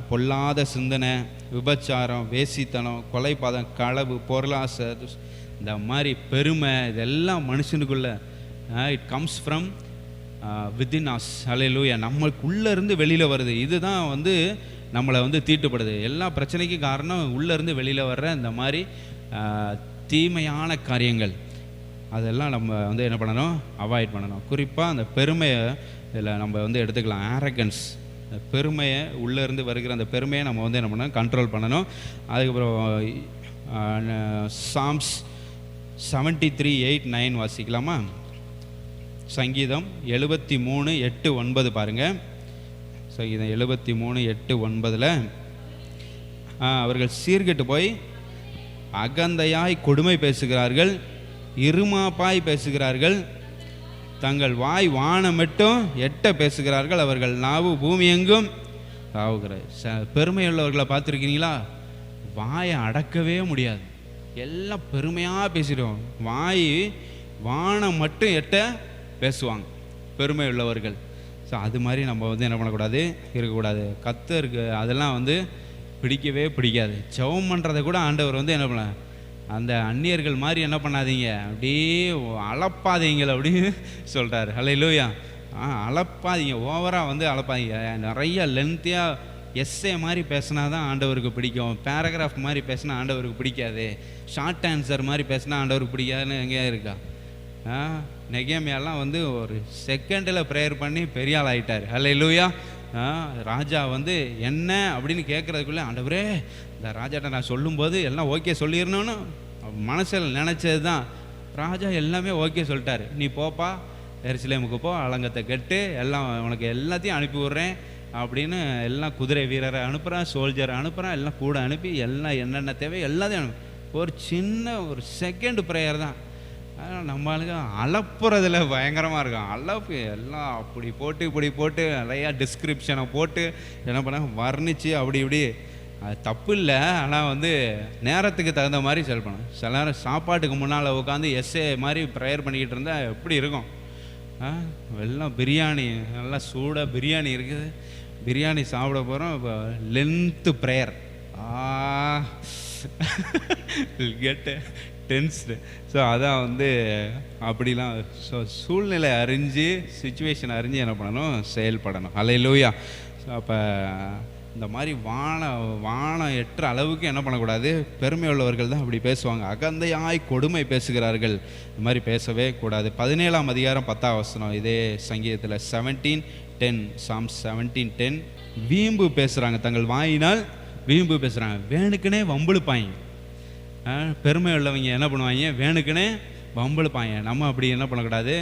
பொல்லாத சிந்தனை, விபச்சாரம், வேசித்தனம், கொலைபாதம், களவு, பொருளாசை, இந்த மாதிரி பெருமை, இதெல்லாம் மனுஷனுக்குள்ள it comes from within us. Hallelujah. நம்மளுக்குள்ளே இருந்து வெளியில் வருது. இதுதான் வந்து நம்மளை வந்து தீட்டுப்படுது. எல்லா பிரச்சனைக்கும் காரணம் உள்ளேருந்து வெளியில் வர்ற இந்த மாதிரி தீமையான காரியங்கள். அதெல்லாம் நம்ம வந்து என்ன பண்ணணும், அவாய்ட் பண்ணணும். குறிப்பாக அந்த பெருமையை இதில் நம்ம வந்து எடுத்துக்கலாம். ஆரகன்ஸ், பெருமையை, உள்ளேருந்து வருகிற அந்த பெருமையை நம்ம வந்து என்ன பண்ணணும், கண்ட்ரோல் பண்ணணும். அதுக்கப்புறம் சாம்ஸ் 73:8-9 வாசிக்கலாமா? சங்கீதம் 73:8-9 பாருங்கள். சங்கீதம் 73:8-9 அவர்கள் சீர்கெட்டு போய் அகந்தையாய் கொடுமை பேசுகிறார்கள், இருமாப்பாய் பேசுகிறார்கள், தங்கள் வாய் வானம் மட்டும் எட்ட பேசுகிறார்கள், அவர்கள் நாவு பூமி எங்கும் தாவுகிற. பெருமையுள்ளவர்களை பார்த்துருக்கீங்களா? வாயை அடக்கவே முடியாது, எல்லாம் பெருமையாக பேசிடுவோம். வாய் வானம் மட்டும் எட்ட பேசுவாங்க பெருமை உள்ளவர்கள். ஸோ அது மாதிரி நம்ம வந்து என்ன பண்ணக்கூடாது, இருக்கக்கூடாது. கர்த்தருக்கு அதெல்லாம் வந்து பிடிக்கவே பிடிக்காது. ஜெபம் பண்ணுறதை கூட ஆண்டவர் வந்து என்ன பண்ண, அந்த அந்நியர்கள் மாதிரி என்ன பண்ணாதீங்க, அப்படியே அளப்பாதீங்கள் அப்படின்னு சொல்கிறார். ஹல்லேலூயா. அளப்பாதீங்க, ஓவராக வந்து அளப்பாதீங்க. நிறைய லென்த்தியாக எஸ்ஸே மாதிரி பேசினா தான் ஆண்டவருக்கு பிடிக்கும். பேராகிராஃப் மாதிரி பேசினா ஆண்டவருக்கு பிடிக்காது. ஷார்ட் ஆன்சர் மாதிரி பேசினா ஆண்டவருக்கு பிடிக்காதுன்னு எங்கேயா இருக்கா? நெகேமியாலாம் வந்து ஒரு செகண்டில் ப்ரேயர் பண்ணி பெரிய ஆள் ஆகிட்டார். ஹல்லேலூயா. ராஜா வந்து என்ன அப்படின்னு கேட்குறதுக்குள்ளே, ஆண்டவரே இந்த ராஜாட்ட நான் சொல்லும்போது எல்லாம் ஓகே சொல்லிடணும்னு மனசில் நினச்சது தான். ராஜா எல்லாமே ஓகே சொல்லிட்டாரு. நீ போப்பா, எருசலேமுக்கு போ, அலங்கத்தை கெட்டு, எல்லாம் உனக்கு எல்லாத்தையும் அனுப்பி விட்றேன் அப்படின்னு எல்லாம் குதிரை வீரரை அனுப்புகிறான், சோல்ஜரை அனுப்புகிறான், எல்லாம் கூட அனுப்பி எல்லாம் என்னென்ன தேவை எல்லாத்தையும் அனுப்பி, ஒரு சின்ன ஒரு செகண்ட் ப்ரேயர் தான். நம்மளுக்கு அளப்புறதுல பயங்கரமாக இருக்கும். அளப்பு எல்லாம் அப்படி போட்டு இப்படி போட்டு நிறையா டிஸ்கிரிப்ஷனை போட்டு என்ன பண்ண வர்ணித்து அப்படி இப்படி. அது தப்பு இல்லை, ஆனால் வந்து நேரத்துக்கு தகுந்த மாதிரி சொல்லணும். சில நேரம் சாப்பாட்டுக்கு முன்னால் உட்காந்து எஸ்ஏ மாதிரி ப்ரேயர் பண்ணிக்கிட்டு இருந்தால் எப்படி இருக்கும்? எல்லாம் பிரியாணி, நல்லா சூடாக பிரியாணி இருக்குது, பிரியாணி சாப்பிட போகிறோம். இப்போ லென்த்து ப்ரேயர், கெட்டு டென்ஸ்டு. ஸோ அதான் வந்து அப்படிலாம். ஸோ சூழ்நிலை அறிஞ்சு, சுச்சுவேஷன் அறிஞ்சு என்ன பண்ணணும், செயல்படணும். ஹல்லேலூயா. ஸோ அப்போ இந்த மாதிரி வானம் எட்டுற அளவுக்கு என்ன பண்ணக்கூடாது, பெருமை உள்ளவர்கள் தான் அப்படி பேசுவாங்க. அகந்தையாய் கொடுமை பேசுகிறார்கள், இந்த மாதிரி பேசவே கூடாது. 17 அதிகாரம் 10 இதே சங்கீதத்தில் 17 10, Psalm 17:10. வீம்பு பேசுகிறாங்க, தங்கள் வாயினால் வீம்பு பேசுகிறாங்க, வேணுக்குனே வம்புழுப்பாங்க. பெருமை உள்ளவங்க என்ன பண்ணுவாங்க, வேணுக்குனே வம்புழுப்பாங்க. நம்ம அப்படி என்ன பண்ணக்கூடாது,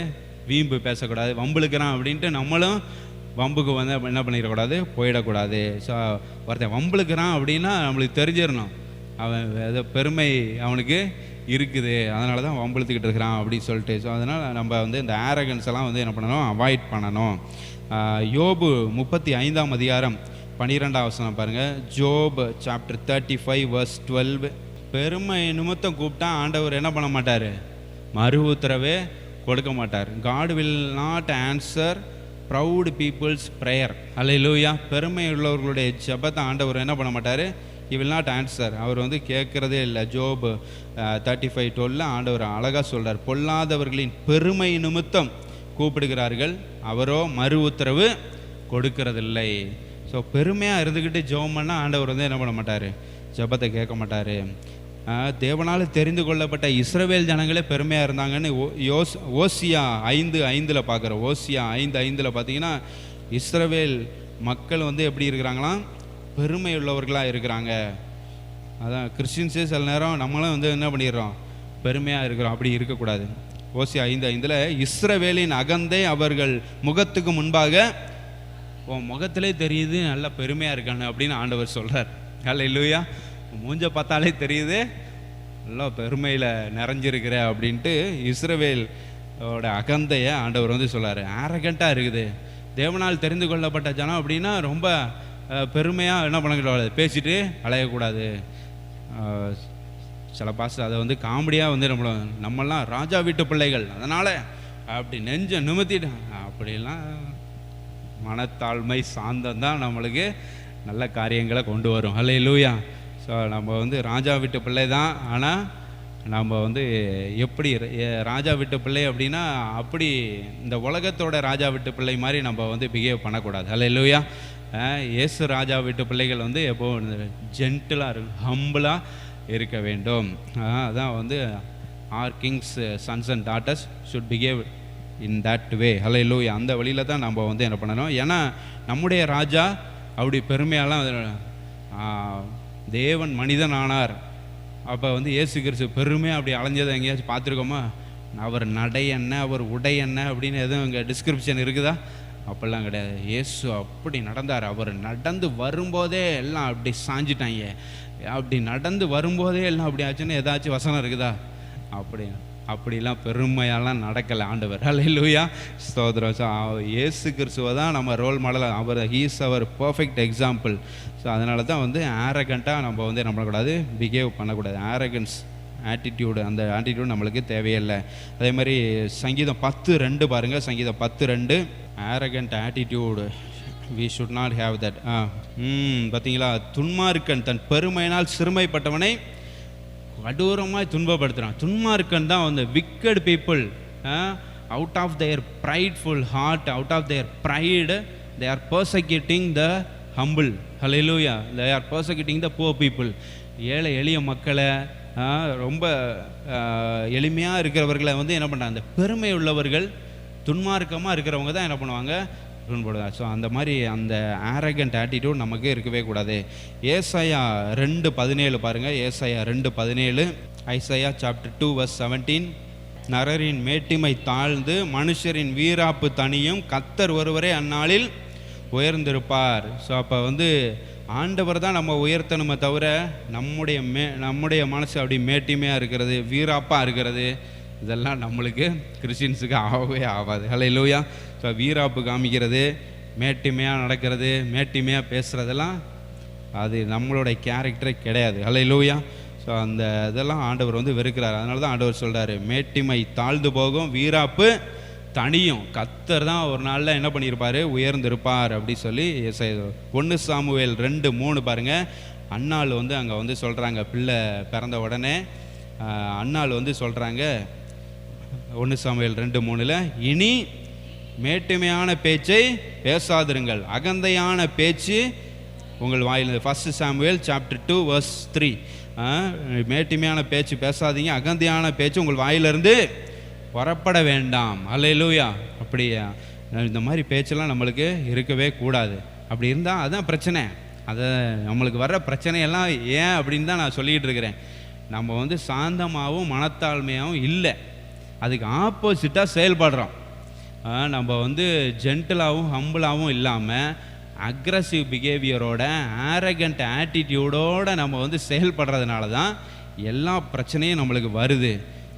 வீம்பு பேசக்கூடாது. வம்புழுக்கிறான் அப்படின்ட்டு நம்மளும் வம்புக்கு வந்து என்ன பண்ணிடக்கூடாது, போயிடக்கூடாது. ஸோ ஒருத்தன் வம்புழுக்கிறான் அப்படின்னா நம்மளுக்கு தெரிஞ்சிடணும், அவன் ஏதோ பெருமை அவனுக்கு இருக்குது, அதனால தான் வம்புழுத்துக்கிட்டு இருக்கிறான் அப்படின்னு சொல்லிட்டு. ஸோ அதனால் நம்ம வந்து இந்த ஆரகன்ஸ் எல்லாம் வந்து என்ன பண்ணணும், அவாய்ட் பண்ணணும். யோபு 35ஆம் அதிகாரம் 12ஆம் வசனம் பாருங்கள். ஜோப் சாப்டர் 35 verse 12. பெருமை நிமித்தம் கூப்பிட்டா ஆண்டவர் என்ன பண்ண மாட்டார், மறு உத்தரவே கொடுக்க மாட்டார். God will not answer proud people's prayer. அல்லேலூயா. பெருமை உள்ளவர்களுடைய ஜெபத்தை ஆண்டவர் என்ன பண்ண மாட்டார், he will not answer. அவர் வந்து கேட்குறதே இல்லை. ஜோப் 35:12 ஆண்டவர் அழகாக சொல்கிறார், பொல்லாதவர்களின் பெருமை நிமித்தம் கூப்பிடுகிறார்கள், அவரோ மறு உத்தரவு கொடுக்கறதில்லை. ஸோ பெருமையாக இருந்துக்கிட்டு ஜெபம் பண்ணால் ஆண்டவர் வந்து என்ன பண்ண மாட்டார், ஜெபத்தை கேட்க மாட்டார். தேவனால் தெரிந்து கொள்ளப்பட்ட இஸ்ரவேல் ஜனங்களே பெருமையாக இருந்தாங்கன்னு ஓசியா 5:5 பார்க்குறோம். ஓசியா 5:5 பார்த்தீங்கன்னா இஸ்ரவேல் மக்கள் வந்து எப்படி இருக்கிறாங்களாம், பெருமை உள்ளவர்களாக இருக்கிறாங்க. அதான் கிறிஸ்டின்ஸே சில நேரம் நம்மளும் வந்து என்ன பண்ணிடுறோம், பெருமையாக இருக்கிறோம். அப்படி இருக்கக்கூடாது. ஓசியா 5:5 இஸ்ரவேலின் அகந்தை அவர்கள் முகத்துக்கு முன்பாக, உன் முகத்திலே தெரியுது நல்ல பெருமையாக இருக்கானு அப்படின்னு ஆண்டவர் சொல்கிறார். அல்லேலூயா. மூஞ்ச பார்த்தாலே தெரியுது நல்லா பெருமையில் நிறைஞ்சிருக்கிற அப்படின்ட்டு இஸ்ரவேலோட அகந்தையை ஆண்டவர் வந்து சொல்கிறார். ஆரகண்ட்டாக இருக்குது. தேவனால் தெரிந்து கொள்ளப்பட்ட ஜனம் அப்படின்னா ரொம்ப பெருமையாக என்ன பண்ணக்கூடாது, பேசிட்டு அலையக்கூடாது. சில பாஸ்டர் அதை வந்து காமெடியாக வந்து நம்மளாம் ராஜா வீட்டு பிள்ளைகள், அதனால் அப்படி நெஞ்ச நிமித்திட்டு, அப்படிலாம் மனத்தாழ்மை சாந்தம் தான் நம்மளுக்கு நல்ல காரியங்களை கொண்டு வரும். அல்லேலூயா. ஸோ நம்ம வந்து ராஜா வீட்டு பிள்ளை தான், ஆனால் நம்ம வந்து எப்படி ராஜா வீட்டு பிள்ளை அப்படின்னா அப்படி இந்த உலகத்தோட ராஜா வீட்டு பிள்ளை மாதிரி நம்ம வந்து பிஹேவ் பண்ணக்கூடாது. அல்லேலூயா. இயேசு ராஜா வீட்டு பிள்ளைகள் வந்து எப்போ ஜென்டிலாக இருக்கும், ஹம்பிளாக இருக்க வேண்டும். அதான் வந்து our kings sons and daughters should behave in that way. Alleluia. அந்த வழியில் தான் நம்ம வந்து என்ன பண்ணணும். ஏன்னா நம்முடைய ராஜா அப்படி பெருமையெல்லாம், தேவன் மனிதன் ஆனார். அப்போ வந்து இயேசு கிறிஸ்து பெருமையாக அப்படி அலைஞ்சதை எங்கேயாச்சும் பார்த்துருக்கோமா, அவர் நடை என்ன, அவர் உடை என்ன அப்படின்னு எதுவும் இங்கே டிஸ்கிரிப்ஷன் இருக்குதா? அப்படிலாம் கிடையாது. இயேசு அப்படி நடந்தார். அவர் நடந்து வரும்போதே எல்லாம் அப்படி சாஞ்சிட்டாங்க. அப்படி நடந்து வரும்போதே எல்லாம் அப்படி ஆச்சுன்னு ஏதாச்சும் வசனம் இருக்குதா? அப்படிலாம் பெருமையெல்லாம் நடக்கலை ஆண்டவர். அல்லேலூயா. ஸ்தோத்திரம். ஸோ இயேசு கிறிஸ்துவை தான் நம்ம ரோல் மாடல். அவர் ஹீஸ் அவர் பர்ஃபெக்ட் எக்ஸாம்பிள். ஸோ அதனால தான் வந்து ஆரகண்ட்டாக நம்ம வந்து என்ன பண்ணக்கூடாது, பிஹேவ் பண்ணக்கூடாது. ஆரகன்ஸ் ஆட்டிடியூடு, அந்த ஆட்டிடியூட் நம்மளுக்கு தேவையில்லை. அதே மாதிரி சங்கீதம் 10:2 பாருங்கள். சங்கீதம் 10:2 arrogant attitude we should not have that. பார்த்தீங்களா, துன்மார்க்கன் தன் பெருமையினால் சிறுமைப்பட்டவனை கடூரமாக துன்பப்படுத்துகிறான். துன்மார்க்கன் தான் வந்து wicked people, out of their prideful heart, out of their pride they are persecuting the humble. Hallelujah. They are persecuting the poor people. ஏழை எளிய மக்களை, ரொம்ப எளிமையாக இருக்கிறவர்களை வந்து என்ன பண்ணுறாங்க, அந்த பெருமை உள்ளவர்கள், துன்மார்க்கமாக இருக்கிறவங்க தான் என்ன பண்ணுவாங்க, துன்பப்படுவாங்க. ஸோ அந்த மாதிரி அந்த ஆரகண்ட் ஆட்டிடியூட் நமக்கு இருக்கவே கூடாது. ஏசாயா 2:17 பாருங்கள். ஏசாயா 2:17. Isaiah chapter 2 verse 17. நரரின் மேட்டிமை தாழ்ந்து மனுஷரின் வீராப்பு தனியும், கர்த்தர் ஒருவரே அந்நாளில் உயர்ந்திருப்பார். ஸோ அப்போ வந்து ஆண்டவர் தான் நம்ம உயர்த்தணுமே தவிர நம்முடைய மனசு அப்படி மேட்டிமையாக இருக்கிறது, வீராப்பாக இருக்கிறது, இதெல்லாம் நம்மளுக்கு கிறிஸ்டின்ஸுக்கு ஆகவே ஆகாது. அல்லேலூயா. ஸோ வீராப்பு காமிக்கிறது, மேட்டிமையாக நடக்கிறது, மேட்டிமையாக பேசுகிறதெல்லாம் அது நம்மளுடைய கேரக்டரே கிடையாது. அல்லேலூயா. ஸோ அந்த இதெல்லாம் ஆண்டவர் வந்து வெறுக்கிறார். அதனால தான் ஆண்டவர் சொல்கிறாரு, மேட்டிமை தாழ்ந்து போகும், வீராப்பு தனியும், கர்த்தர் தான் ஒரு நாளில் என்ன பண்ணியிருப்பார், உயர்ந்திருப்பார் அப்படி சொல்லி 1 சாமுவேல் 2:3 பாருங்கள். அன்னாள் வந்து அங்கே வந்து சொல்கிறாங்க, பிள்ளை பிறந்த உடனே அன்னாள் வந்து சொல்கிறாங்க 1 சாமுவேல் 2:3, இனி மேட்டுமையான பேச்சை பேசாதிருங்கள், அகந்தையான பேச்சு உங்கள் வாயில். 1 சாமுவேல் சாப்டர் 2 verse 3. மேட்டுமையான பேச்சு பேசாதீங்க, அகந்தையான பேச்சு உங்கள் வாயிலிருந்து புறப்பட வேண்டாம். அல்லேலூயா. அப்படியே இந்த மாதிரி பேச்செல்லாம் நம்மளுக்கு இருக்கவே கூடாது. அப்படி இருந்தால் அதுதான் பிரச்சனை. அதை நம்மளுக்கு வர்ற பிரச்சனையெல்லாம் ஏன் அப்படின்னு தான் நான் சொல்லிக்கிட்டு இருக்கிறேன். நம்ம வந்து சாந்தமாகவும் மனத்தாழ்மையாகவும் இல்லை, அதுக்கு ஆப்போசிட்டாக செயல்படுறோம். நம்ம வந்து ஜென்டிலாகவும் ஹம்பிளாகவும் இல்லாமல் அக்ரஸிவ் பிஹேவியரோட ஆரகண்ட் ஆட்டிடியூடோடு நம்ம வந்து செயல்படுறதுனால தான் எல்லா பிரச்சனையும் நம்மளுக்கு வருது.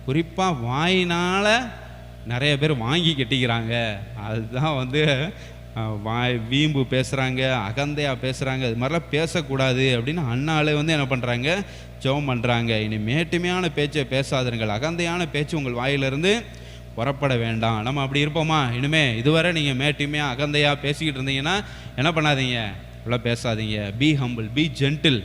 குறிப்பாக வாயினால் நிறைய பேர் வாங்கி கட்டிக்கிறாங்க. அதுதான் வந்து வீம்பு பேசுகிறாங்க, அகந்தையாக பேசுகிறாங்க. இது மாதிரிலாம் பேசக்கூடாது அப்படின்னு அண்ணாலே வந்து என்ன பண்ணுறாங்க, ஜெபம் பண்ணுறாங்க. இனி மேட்டுமையான பேச்சை பேசாதீர்கள், அகந்தையான பேச்சு உங்கள் வாயிலிருந்து புறப்பட வேண்டாம். நம்ம அப்படி இருப்போமா? இனிமே இதுவரை நீங்கள் மேட்டுமையாக அகந்தையாக பேசிக்கிட்டு இருந்தீங்கன்னா என்ன பண்ணாதீங்க, இவ்வளோ பேசாதீங்க. Be humble, be gentle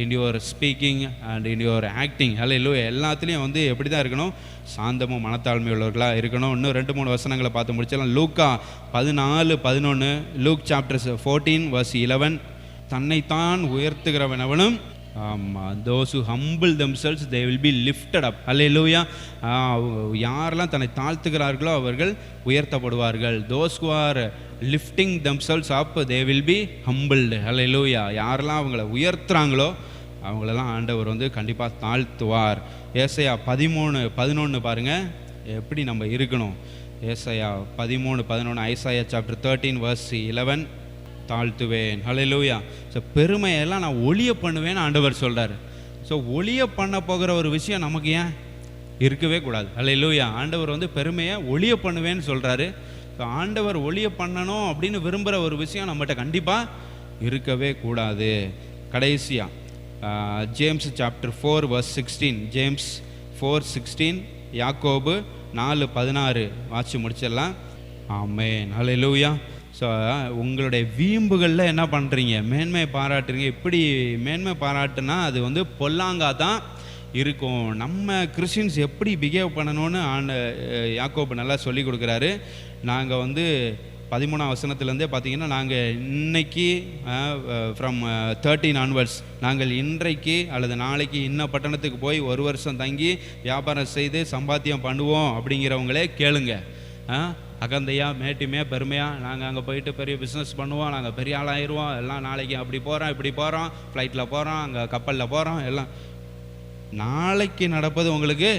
in your speaking and in your acting. Hallelujah. எல்லாத்துலேயும் வந்து எப்படி தான் இருக்கணும், சாந்தமும் மனத்தாழ்மை உள்ளவர்களாக இருக்கணும். இன்னும் 2-3 வசனங்களை பார்த்து முடிச்சிடலாம். லூக்கா 14:11, லூக் சாப்டர் 14:11. தன்னைத்தான் உயர்த்துகிறவனவனும் those who humble themselves they will be lifted up. ஹல்லேலூயா. யாரெல்லாம் தன்னை தாழ்த்துகிறார்களோ அவர்கள் உயர்த்தப்படுவார்கள். those who are lifting themselves up they will be humbled. ஹல்லேலூயா. யாரெல்லாம் அவங்கள உயர்த்துறாங்களோ அவங்களெல்லாம் ஆண்டவர் வந்து கண்டிப்பாக தாழ்த்துவார். ஏசாயா 13:11 பாருங்கள் எப்படி நம்ம இருக்கணும். ஏசாயா 13:11, ஐசாயா சாப்டர் 13:11. தாழ்த்துவேன். ஹல்லேலூயா. ஸோ பெருமையெல்லாம் நான் ஒளிய பண்ணுவேன்னு ஆண்டவர் சொல்கிறார். ஸோ ஒளிய பண்ண போகிற ஒரு விஷயம் நமக்கு ஏன் இருக்கவே கூடாது. ஹல்லேலூயா. ஆண்டவர் வந்து பெருமையை ஒளிய பண்ணுவேன்னு சொல்கிறாரு. ஸோ ஆண்டவர் ஒளிய பண்ணணும் அப்படின்னு விரும்புகிற ஒரு விஷயம் நம்மகிட்ட கண்டிப்பாக இருக்கவே கூடாது. கடைசியாக ஜேம்ஸ் சாப்டர் 4:16, ஜேம்ஸ் 4:16, யாக்கோபு 4:16 வாட்சி முடிச்சிடலாம். ஆமென். ஹல்லேலூயா. ஸோ உங்களுடைய வீம்புகளில் என்ன பண்ணுறீங்க, மேன்மை பாராட்டுறீங்க. இப்படி மேன்மை பாராட்டுனா அது வந்து பொல்லாங்கா தான் இருக்கும். நம்ம கிறிஸ்டின்ஸ் எப்படி பிஹேவ் பண்ணணும்னு யாக்கோபு நல்லா சொல்லி கொடுக்குறாரு. நாங்கள் வந்து 13ஆம் வசனத்துலேருந்தே பார்த்தீங்கன்னா, நாங்கள் இன்னைக்கு ஃப்ரம் 13 ஆன்வர்ட்ஸ் நாங்கள் இன்றைக்கு அல்லது நாளைக்கு இன்ன பட்டணத்துக்கு போய் 1 வருஷம் தங்கி வியாபாரம் செய்து சம்பாத்தியம் பண்ணுவோம் அப்படிங்கிறவங்களே கேளுங்க. அகந்தையாக மேட்டுமையாக பெருமையாக நாங்கள் அங்கே போயிட்டு பெரிய பிஸ்னஸ் பண்ணுவோம், நாங்கள் பெரிய ஆளாயிருவோம், எல்லாம் நாளைக்கு அப்படி போகிறோம் இப்படி போகிறோம், ஃப்ளைட்டில் போகிறோம், அங்கே கப்பலில் போகிறோம், எல்லாம் நாளைக்கு நடப்பது உங்களுக்கு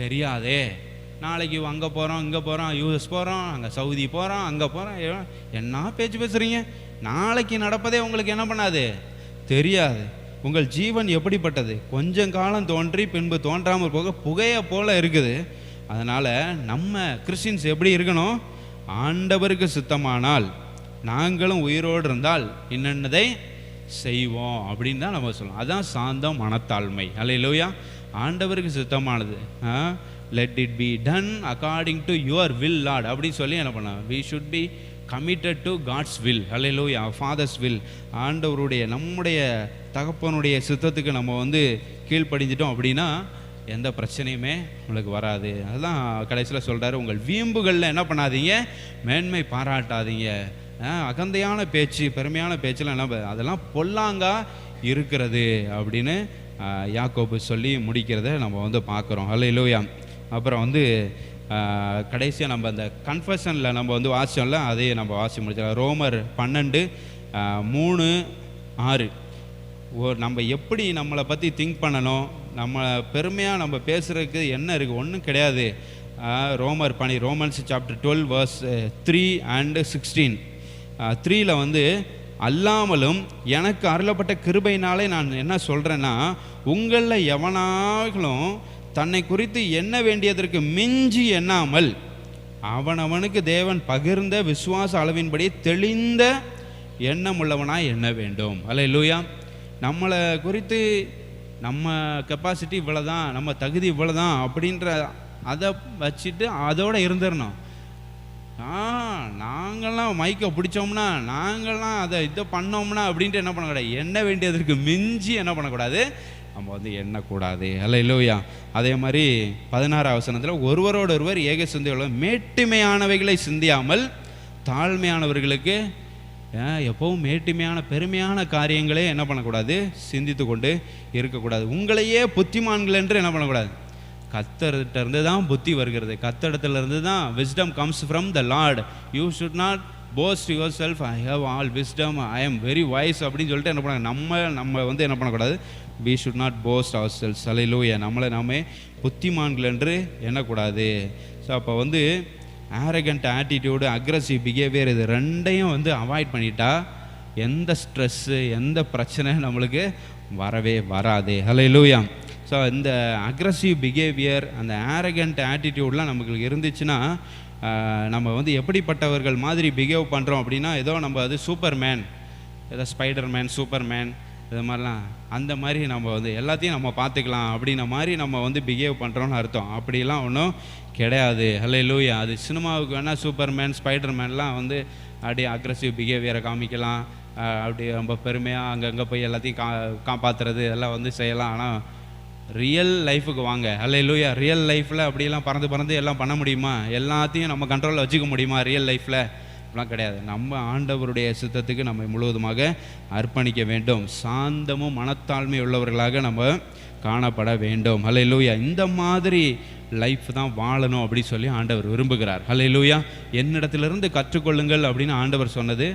தெரியாதே. நாளைக்கு அங்கே போகிறோம் இங்கே போகிறோம், யூஎஸ் போகிறோம், அங்கே சவுதி போகிறோம், அங்கே போகிறோம், என்ன பேச்சு பேசுகிறீங்க? நாளைக்கு நடப்பதே உங்களுக்கு என்ன பண்ணாது, தெரியாது. உங்கள் ஜீவன் எப்படிப்பட்டது, கொஞ்சம் காலம் தோன்றி பின்பு தோன்றாமல் போக புகையை போல் இருக்குது. அதனால் நம்ம கிறிஸ்டின்ஸ் எப்படி இருக்கணும், ஆண்டவருக்கு சித்தமானால் நாங்களும் உயிரோடு இருந்தால் இன்னதை செய்வோம் அப்படின்னு தான் நம்ம சொல்லணும். அதுதான் சாந்தம் மனத்தாழ்மை. ஹல்லேலூயா. ஆண்டவருக்கு சித்தமானது, let it be done according to your will lord அப்படின்னு சொல்லி என்ன பண்ணலாம், we should be committed to God's will. Hallelujah. Father's will. ஆண்டவருடைய நம்முடைய தகப்பனுடைய சித்தத்துக்கு நம்ம வந்து கீழ்ப்படிஞ்சிட்டோம் அப்படின்னா எந்த பிரச்சனையுமே உங்களுக்கு வராது. அதுதான் கடைசியில் சொல்கிறாரு, உங்கள் வீம்புகளில் என்ன பண்ணாதீங்க, மேன்மை பாராட்டாதீங்க. அகந்தையான பேச்சு பெருமையான பேச்செல்லாம் என்ன, அதெல்லாம் பொல்லாங்கா இருக்கிறது அப்படின்னு யாக்கோபு சொல்லி முடிக்கிறத நம்ம வந்து பார்க்குறோம். ஹல்லேலூயா. அப்புறம் வந்து கடைசியாக நம்ம அந்த கன்ஃபெஷனில் நம்ம வந்து வாசிச்சோம்ல, அதையே நம்ம வாசி முடிச்சிடலாம். ரோமர் 12:3-6. நம்ம எப்படி நம்மளை பற்றி திங்க் பண்ணணும், நம்ம பெருமையாக நம்ம பேசுகிறதுக்கு என்ன இருக்குது, ஒன்றும் கிடையாது. Romans chapter 12:3-16. 3 வந்து அல்லாமலும் எனக்கு அருளப்பட்ட கிருபையினாலே நான் என்ன சொல்கிறேன்னா, உங்களில் எவனாலும் தன்னை குறித்து எண்ண வேண்டியதற்கு மிஞ்சி எண்ணாமல் அவனவனுக்கு தேவன் பகிர்ந்த விசுவாச அளவின்படி தெளிந்த எண்ணம் உள்ளவனாய் எண்ண வேண்டும். ஹல்லேலூயா. நம்மளை குறித்து நம்ம கெப்பாசிட்டி இவ்வளோ தான், நம்ம தகுதி இவ்வளோ தான் அப்படின்ற அதை வச்சுட்டு அதோடு இருந்துடணும். நாங்கள்லாம் மைக்கை பிடிச்சோம்னா, நாங்கள்லாம் இதை பண்ணோம்னா அப்படின்ட்டு என்ன பண்ணக்கூடாது, எண்ண வேண்டியதற்கு மிஞ்சி என்ன பண்ணக்கூடாது, நம்ம வந்து எண்ணக்கூடாது. ஹல்லேலூயா. அதே மாதிரி 16ஆம் வசனத்தில் ஒருவரோடு ஒருவர் ஏக சிந்தையுள்ள மேட்டுமையானவைகளை சிந்தியாமல் தாழ்மையானவர்களுக்கு எப்பவும் மேட்டுமையான பெருமையான காரியங்களே என்ன பண்ணக்கூடாது, சிந்தித்து கொண்டு இருக்கக்கூடாது. உங்களையே புத்திமான்கள் என்று என்ன பண்ணக்கூடாது, கர்த்தர்கிட்ட இருந்து தான் புத்தி வருகிறது, கர்த்தரிடத்துல இருந்து தான் wisdom comes from the Lord. You should not boast yourself, I have all wisdom, I am very wise அப்படின்னு சொல்லிட்டு என்ன பண்ணாங்க, நம்ம வந்து என்ன பண்ணக்கூடாது, we should not boast ourselves. ஹல்லேலூயா. நம்மளை நாமே புத்திமான்கள் என்று எண்ணக்கூடாது. ஸோ அப்போ வந்து ஆரகண்ட் ஆட்டிடியூடு, அக்ரஸிவ் பிஹேவியர், இது ரெண்டையும் வந்து அவாய்ட் பண்ணிட்டா எந்த ஸ்ட்ரெஸ்ஸு, எந்த பிரச்சனை நம்மளுக்கு வரவே வராது. ஹல்லேலூயா. ஸோ இந்த அக்ரஸிவ் பிஹேவியர், அந்த ஆரகண்ட் ஆட்டிடியூட்லாம் நமக்கு இருந்துச்சுன்னா நம்ம வந்து எப்படிப்பட்டவர்கள் மாதிரி பிஹேவ் பண்ணுறோம் அப்படின்னா, ஏதோ நம்ம அது சூப்பர்மேன், ஏதோ ஸ்பைடர்மேன், சூப்பர்மேன், இது மாதிரிலாம் அந்த மாதிரி நம்ம வந்து எல்லாத்தையும் நம்ம பார்த்துக்கலாம் அப்படின்ன மாதிரி நம்ம வந்து பிஹேவ் பண்ணுறோன்னு அர்த்தம். அப்படிலாம் ஒன்றும் கிடையாது. ஹல்லேலூயா. அது சினிமாவுக்கு வேணால் சூப்பர்மேன், ஸ்பைடர்மேன்லாம் வந்து அப்படியே அக்ரஸிவ் பிஹேவியரை காமிக்கலாம், அப்படி ரொம்ப பெருமையாக அங்கங்கே போய் எல்லாத்தையும் காப்பாற்றுறது எல்லாம் வந்து செய்யலாம். ஆனால் ரியல் லைஃபுக்கு வாங்க. ஹல்லேலூயா. ரியல் லைஃப்பில் அப்படியெல்லாம் பறந்து எல்லாம் பண்ண முடியுமா? எல்லாத்தையும் நம்ம கண்ட்ரோலில் வச்சுக்க முடியுமா ரியல் லைஃப்பில்? அப்படிலாம் கிடையாது. நம்ம ஆண்டவருடைய சித்தத்துக்கு நம்ம முழுவதுமாக அர்ப்பணிக்க வேண்டும். சாந்தமும் மனத்தாழ்மை உள்ளவர்களாக நம்ம காணப்பட வேண்டும். ஹல்லேலூயா. இந்த மாதிரி லைஃப் தான் வாழணும் அப்படி சொல்லி ஆண்டவர் விரும்புகிறார். ஹல்லேலூயா. என்னிடத்திலிருந்து கற்றுக்கொள்ளுங்கள் அப்படின்னு ஆண்டவர் சொன்னது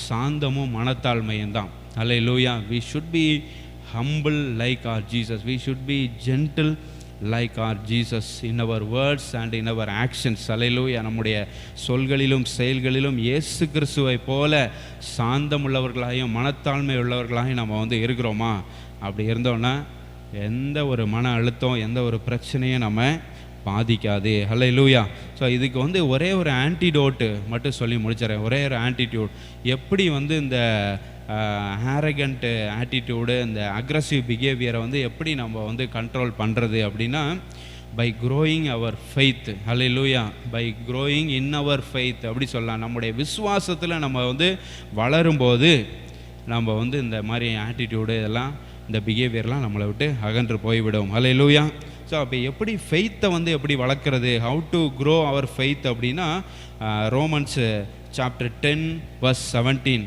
சாந்தமும் மனத்தாழ்மையும் தான். ஹல்லேலூயா. we should be humble like our Jesus, we should be gentle like our Jesus in our words and in our actions. ஹல்லேலூயா. நம்முடைய சொல்களிலும் செயல்களிலும் இயேசு கிறிஸ்துவை போல சாந்தம் உள்ளவர்களாயும் மனத்தாழ்மை உள்ளவர்களாயும் நம்ம வந்து இருக்கிறோமா? அப்படி இருந்தோன்னா எந்த ஒரு மன அழுத்தம், எந்த ஒரு பிரச்சனையும் நம்ம பாதிக்காது. ஹல்லேலூயா. ஸோ இதுக்கு வந்து ஒரே ஒரு ஆன்டிடோட்டு மட்டும் சொல்லி முடிச்சிடறேன். ஒரே ஒரு ஆன்டிடியூட், எப்படி வந்து இந்த ஆரகண்ட் ஆட்டிடியூடு, இந்த அக்ரஸிவ் பிஹேவியரை வந்து எப்படி நம்ம வந்து கண்ட்ரோல் பண்ணுறது அப்படின்னா, by growing our faith. Hallelujah. By growing in our faith அப்படி சொல்லலாம். நம்முடைய விசுவாசத்தில் நம்ம வந்து வளரும்போது நம்ம வந்து இந்த மாதிரி ஆட்டிடியூடு, இதெல்லாம், இந்த பிஹேவியர்லாம் நம்மளை விட்டு அகன்று போய்விடும். ஹல்லேலூயா. ஸோ அப்போ எப்படி ஃபெய்த்தை வந்து எப்படி வளர்க்குறது, how to grow our faith அப்படின்னா, Romans chapter 10:17,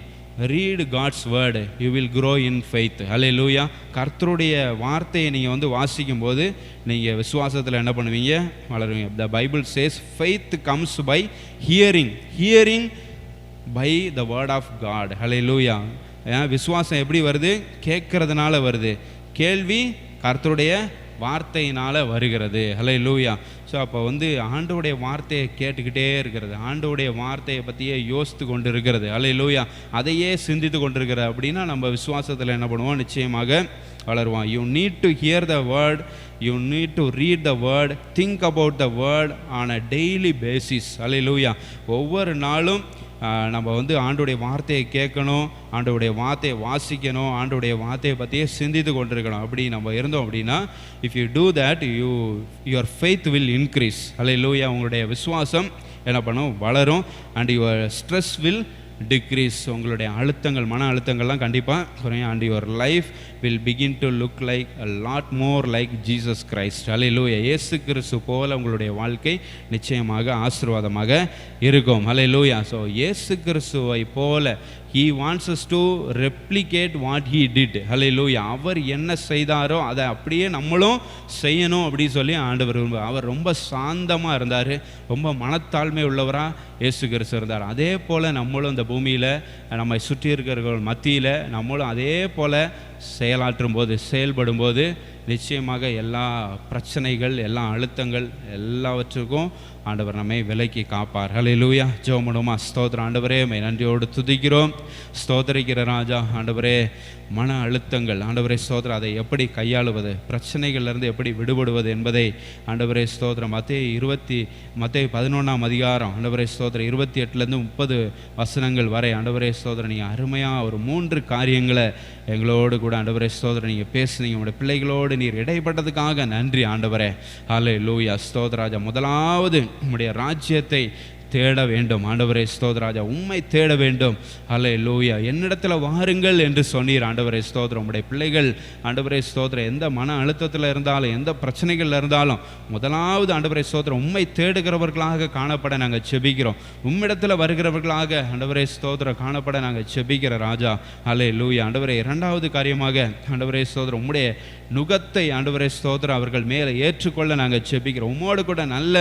read God's word, you will grow in faith. Hallelujah. கர்த்தருடைய வார்த்தையை நீங்கள் வந்து வாசிக்கும் போது நீங்கள் விசுவாசத்தில் என்ன பண்ணுவீங்க, வளருவீங்க. The Bible says faith comes by hearing, hearing by the word of God. Hallelujah. விசுவாசம் எப்படி வருது? கேட்கறதுனால வருது. கேள்வி கர்த்தருடைய வார்த்தையினால் வருகிறது. ஹல்லேலூயா. ஸோ அப்போ வந்து ஆண்டவருடைய வார்த்தையை கேட்டுக்கிட்டே இருக்கிறது, ஆண்டவருடைய வார்த்தையை பற்றியே யோசித்து கொண்டு இருக்கிறது. ஹல்லேலூயா. அதையே சிந்தித்து கொண்டிருக்கிற அப்படின்னா நம்ம விசுவாசத்தில் என்ன பண்ணுவோம்? நிச்சயமாக வளருவோம். You need to hear the word, you need to read the word, think about the word on a daily basis. Hallelujah. ஒவ்வொரு நாளும் நம்ம வந்து ஆண்டோடைய வார்த்தையை கேட்கணும், ஆண்டோடைய வார்த்தையை வாசிக்கணும், ஆண்டோடைய வார்த்தையை பற்றியே சிந்தித்து கொண்டிருக்கணும். அப்படி நம்ம இருந்தோம் அப்படின்னா, if you do that, your faith will increase. Hallelujah. உங்களுடைய விசுவாசம் என்ன பண்ணும்? வளரும். And your stress will decrease. உங்களுடைய அழுத்தங்கள், மன அழுத்தங்கள்லாம் கண்டிப்பாக குறையும். And your life will begin to look like a lot more like Jesus Christ. Hallelujah. இயேசு கிறிஸ்து போல உங்களுடைய வாழ்க்கை நிச்சயமாக ஆசீர்வாதமாக இருக்கும். ஹல்லேலூயா. ஸோ இயேசு கிறிஸ்துவை போல He wants us to replicate what he did. ஹல்லேலூயா. அவர் என்ன செய்தாரோ அதை அப்படியே நம்மளும் செய்யணும் அப்படி சொல்லி ஆண்டவர் விரும்புகிறார். அவர் ரொம்ப சாந்தமாக இருந்தார், ரொம்ப மனத்தாழ்மை உள்ளவராக இயேசு கிறிஸ்து இருந்தார். அதே போல் நம்மளும் இந்த பூமியில் நம்மை சுற்றி இருக்கிறவர்கள் மத்தியில் நம்மளும் அதே போல் செயலாற்றும் போது, செயல்படும் போது நிச்சயமாக எல்லா பிரச்சனைகள், எல்லா அழுத்தங்கள் எல்லாவற்றுக்கும் ஆண்டவர் நம்மை விலக்கி காப்பார். ஹல்லேலூயா. ஜெபம் பண்ணுவோமா? ஸ்தோத்திரம் ஆண்டவரே, நன்றியோடு துதிக்கிறோம், ஸ்தோத்திரிக்கிற ராஜா. ஆண்டவரே, மன அழுத்தங்கள் ஆண்டவரே ஸ்தோத்திரம், அதை எப்படி கையாளுவது, பிரச்சனைகள்லேருந்து எப்படி விடுபடுவது என்பதை ஆண்டவரே ஸ்தோத்திரம். மத்தேயு 11ஆம் அதிகாரம் ஆண்டவரே ஸ்தோத்திரம் 28லேருந்து 30 வசனங்கள் வரை ஆண்டவரே ஸ்தோத்திரம் நீங்கள் அருமையாக ஒரு 3 காரியங்களை எங்களோடு கூட ஆண்டவரே ஸ்தோத்திரம் நீங்கள் பேசுனீங்க. உங்களுடைய பிள்ளைகளோடு நீர் இடைப்பட்டதுக்காக நன்றி ஆண்டவரே. ஹல்லேலூயா. ஸ்தோத்திர ராஜா. முதலாவது உம்முடைய ராஜ்யத்தை தேட வேண்டும். ஆண்டவரே ஸ்தோத்திர ராஜா, உம்மை தேட வேண்டும். ஹல்லேலூயா. என்னிடத்தில் வாருங்கள் என்று சொன்னீர். ஆண்டவரே ஸ்தோத்திரம். உம்முடைய பிள்ளைகள் ஆண்டவரே ஸ்தோத்திரம் எந்த மன அழுத்தத்தில் இருந்தாலும், எந்த பிரச்சனைகள் இருந்தாலும், முதலாவது ஆண்டவரே ஸ்தோத்திரம் உம்மை தேடுகிறவர்களாக காணப்பட நாங்கள் செபிக்கிறோம். உம்மிடத்தில் வருகிறவர்களாக ஆண்டவரே ஸ்தோத்திரம் காணப்பட நாங்கள் செபிக்கிற ராஜா. ஹல்லேலூயா. ஆண்டவரே, இரண்டாவது காரியமாக ஆண்டவரே ஸ்தோத்திரம் உம்முடைய நுகத்தை ஆண்டவரே ஸ்தோத்திரம் அவர்கள் மேலே ஏற்றுக்கொள்ள நாங்கள் செபிக்கிறோம். உம்மோடு கூட நல்ல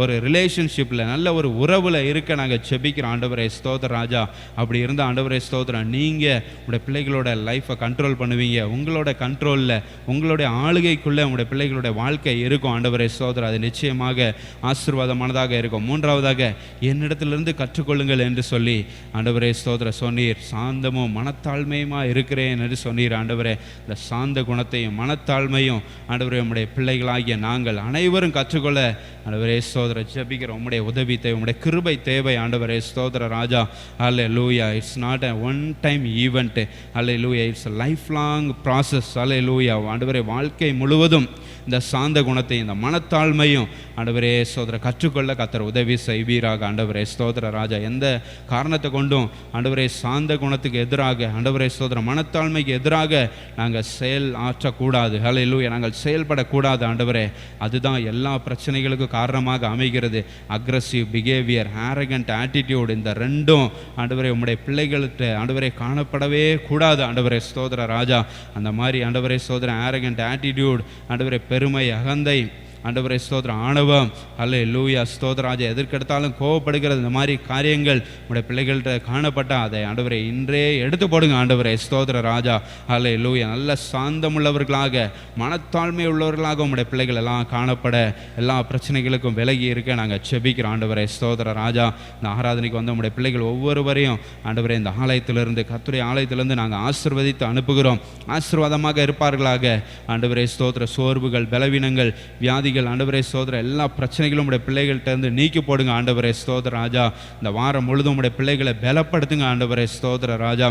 ஒரு ரிலேஷன்ஷிப்பில், நல்ல ஒரு உறவில் இருக்க நாங்கள் செபிக்கிறோம். ஆண்டவரே ஸ்தோத்திர ராஜா, அப்படி இருந்தால் ஆண்டவரே ஸ்தோத்திரம் நீங்கள் உங்களுடைய பிள்ளைகளோட லைஃப்பை கண்ட்ரோல் பண்ணுவீங்க. உங்களோட கண்ட்ரோலில், உங்களுடைய ஆளுகைக்குள்ளே உங்களுடைய பிள்ளைகளுடைய வாழ்க்கை இருக்கும். ஆண்டவரே ஸ்தோத்திரம், அது நிச்சயமாக ஆசீர்வாதமானதாக இருக்கும். மூன்றாவதாக, என்னிடத்திலிருந்து கற்றுக்கொள்ளுங்கள் என்று சொல்லி ஆண்டவரே ஸ்தோத்திரம் சொன்னீர். சாந்தமும் மனத்தாழ்மையுமா இருக்கிறேன் என்று சொன்னீர். ஆண்டவரே, இந்த சாந்த குணத்தையும் மனத்தாழ்மையும் ஆண்டவரே உம்முடைய பிள்ளைகளாகிய நாங்கள் அனைவரும் கற்றுக்கொள்ள ஆண்டவரே ஸ்தோத்திரம் ஜெபிக்கிறோம். உம்முடைய உதவி தேவை, உம்முடைய கிருபை தேவை. ஆண்டவரே ஸ்தோத்திர ராஜா. Hallelujah. It's not a one time event. Hallelujah. It's a life long process. Hallelujah. ஆண்டவரே, வாழ்க்கை முழுவதும் இந்த சாந்த குணத்தையும் இந்த மனத்தாழ்மையும் ஆண்டவரே ஸ்தோத்திர கற்றுக்கொள்ள கர்த்தர் உதவி செய்வீராக. ஆண்டவரே ஸ்தோத்திர ராஜா, எந்த காரணத்தை கொண்டும் ஆண்டவரே சாந்த குணத்துக்கு எதிராக, ஆண்டவரே ஸ்தோத்திர மனத்தாழ்மைக்கு எதிராக நாங்கள் செயல் ஆற்றக்கூடாது. ஹல்லேலூயா. நாங்கள் செயல்படக்கூடாது. ஆண்டவரே, அதுதான் எல்லா பிரச்சனைகளுக்கும் காரணமாக அமைகிறது. அக்ரெசிவ் பிஹேவியர், ஆரகண்ட் ஆட்டிடியூட், இந்த ரெண்டும் ஆண்டவரே உம்முடைய பிள்ளைகள்கிட்ட ஆண்டவரே காணப்படவே கூடாது. ஆண்டவரே ஸ்தோத்திர ராஜா, அந்த மாதிரி ஆண்டவரே ஸ்தோத்திர ஆரகண்ட் ஆட்டிடியூட், ஆண்டவரே பெருமை, அகந்தை, ஆண்டவரே ஸ்தோத்திரம் ஆணவம், ஹல்லேலூயா ஸ்தோத்திர ராஜா, எதற்கெடுத்தாலும் கோவப்படுகிறது, இந்த மாதிரி காரியங்கள் உடைய பிள்ளைகள்கிட்ட காணப்பட்டால் அதை ஆண்டவரே இன்றே எடுத்து போடுங்க. ஆண்டவரே ஸ்தோத்திர ராஜா. ஹல்லேலூயா. நல்ல சாந்தமுள்ளவர்களாக, மனத்தாழ்மை உள்ளவர்களாக உடைய பிள்ளைகள் எல்லாம் காணப்பட, எல்லா பிரச்சனைகளுக்கும் விலகி இருக்க நாங்கள் செபிக்கிறோம். ஆண்டவரே ஸ்தோத்திர ராஜா, இந்த ஆராதனைக்கு வந்த உடைய பிள்ளைகள் ஒவ்வொருவரையும் ஆண்டவரே இந்த ஆலயத்திலிருந்து, கர்த்தருடைய ஆலயத்திலிருந்து நாங்கள் ஆசீர்வதித்து அனுப்புகிறோம். ஆசீர்வாதமாக இருப்பார்களாக. ஆண்டவரே ஸ்தோத்திர சோர்வுகள், பலவீனங்கள், வியாதி, ஆண்டவரே ஸ்தோத்திர எல்லா பிரச்சனைகளும் உடைய பிள்ளைகள்கிட்ட இருந்து நீக்கி போடுங்க. ஆண்டவரே ஸ்தோத்திர ராஜா, இந்த வாரம் முழுதும் உடைய பிள்ளைகளை பலப்படுத்துங்க. ஆண்டவரே ஸ்தோத்திர ராஜா,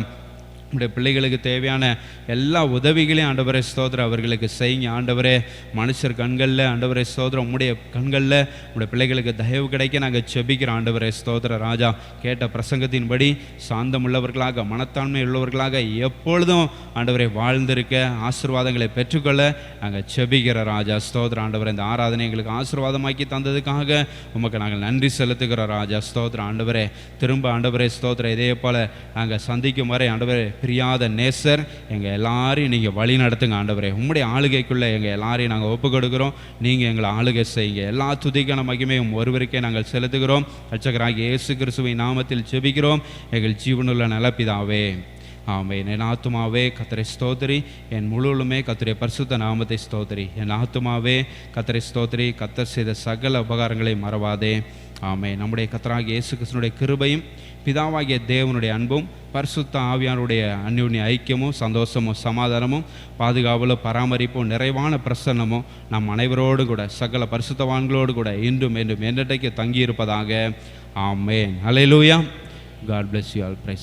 உடைய பிள்ளைகளுக்கு தேவையான எல்லா உதவிகளையும் ஆண்டவரே ஸ்தோத்திரம் அவர்களுக்கு செய்யுங்க. ஆண்டவரே, மனுஷர் கண்களில் ஆண்டவரே ஸ்தோத்திரம் உம்முடைய கண்களில் உடைய பிள்ளைகளுக்கு தயவு கிடைக்க நாங்கள் செபிக்கிறோம். ஆண்டவரே ஸ்தோத்திர ராஜா, கேட்ட பிரசங்கத்தின்படி சாந்தம் உள்ளவர்களாக, மனத்தாண்மை உள்ளவர்களாக எப்பொழுதும் ஆண்டவரை வாழ்ந்திருக்க, ஆசீர்வாதங்களை பெற்றுக்கொள்ள நாங்கள் செபிக்கிற ராஜா. ஸ்தோத்திரம். ஆண்டவரே, இந்த ஆராதனை எங்களுக்கு ஆசீர்வாதமாக்கி தந்ததுக்காக உமக்கு நாங்கள் நன்றி செலுத்துகிற ராஜா. ஸ்தோத்திரம். ஆண்டவரே, திரும்ப ஆண்டவரே ஸ்தோத்திரம் இதே போல் நாங்கள் சந்திக்கும் வரை ஆண்டவரே பிரியாத நேசர் எங்கள் எல்லாரையும் நீங்கள் வழி நடத்துங்க. ஆண்டவரே, உம்முடைய ஆளுகைக்குள்ளே எங்கள் எல்லாரையும் நாங்கள் ஒப்பு கொடுக்குறோம். நீங்கள் எங்களை ஆளுகை செய்யுங்க. எல்லா துதிக்கான மகிமையும் ஒருவருக்கே நாங்கள் செலுத்துகிறோம். இரட்சகராகிய இயேசு கிறிஸ்துவின் நாமத்தில் ஜெபிக்கிறோம் எங்கள் ஜீவனுள்ள நல்ல பிதாவே, ஆமென். என் ஆத்துமாவே கர்த்தரை ஸ்தோத்திரி, என் முழுவதுமே கர்த்தருடைய பரிசுத்த நாமத்தை ஸ்தோத்திரி. என் ஆத்துமாவே கர்த்தரை ஸ்தோத்திரி, கர்த்தர் செய்த சகல உபகாரங்களை மறவாதே. ஆமென். நம்முடைய கர்த்தராகிய இயேசு கிறிஸ்துவினுடைய கிருபையும், பிதாவாகிய தேவனுடைய அன்பும், பரிசுத்த ஆவியானுடைய அந்யோன்ய ஐக்கியமும், சந்தோஷமும், சமாதானமும், பாதுகாவலும், பராமரிப்பும், நிறைவான பிரசன்னமும் நம் அனைவரோடு கூட, சகல பரிசுத்தவான்களோடு கூட இன்றும் என்றும் என்றைக்கு தங்கியிருப்பதாக. ஆமென். ஹல்லேலூயா. God bless you all. Praise.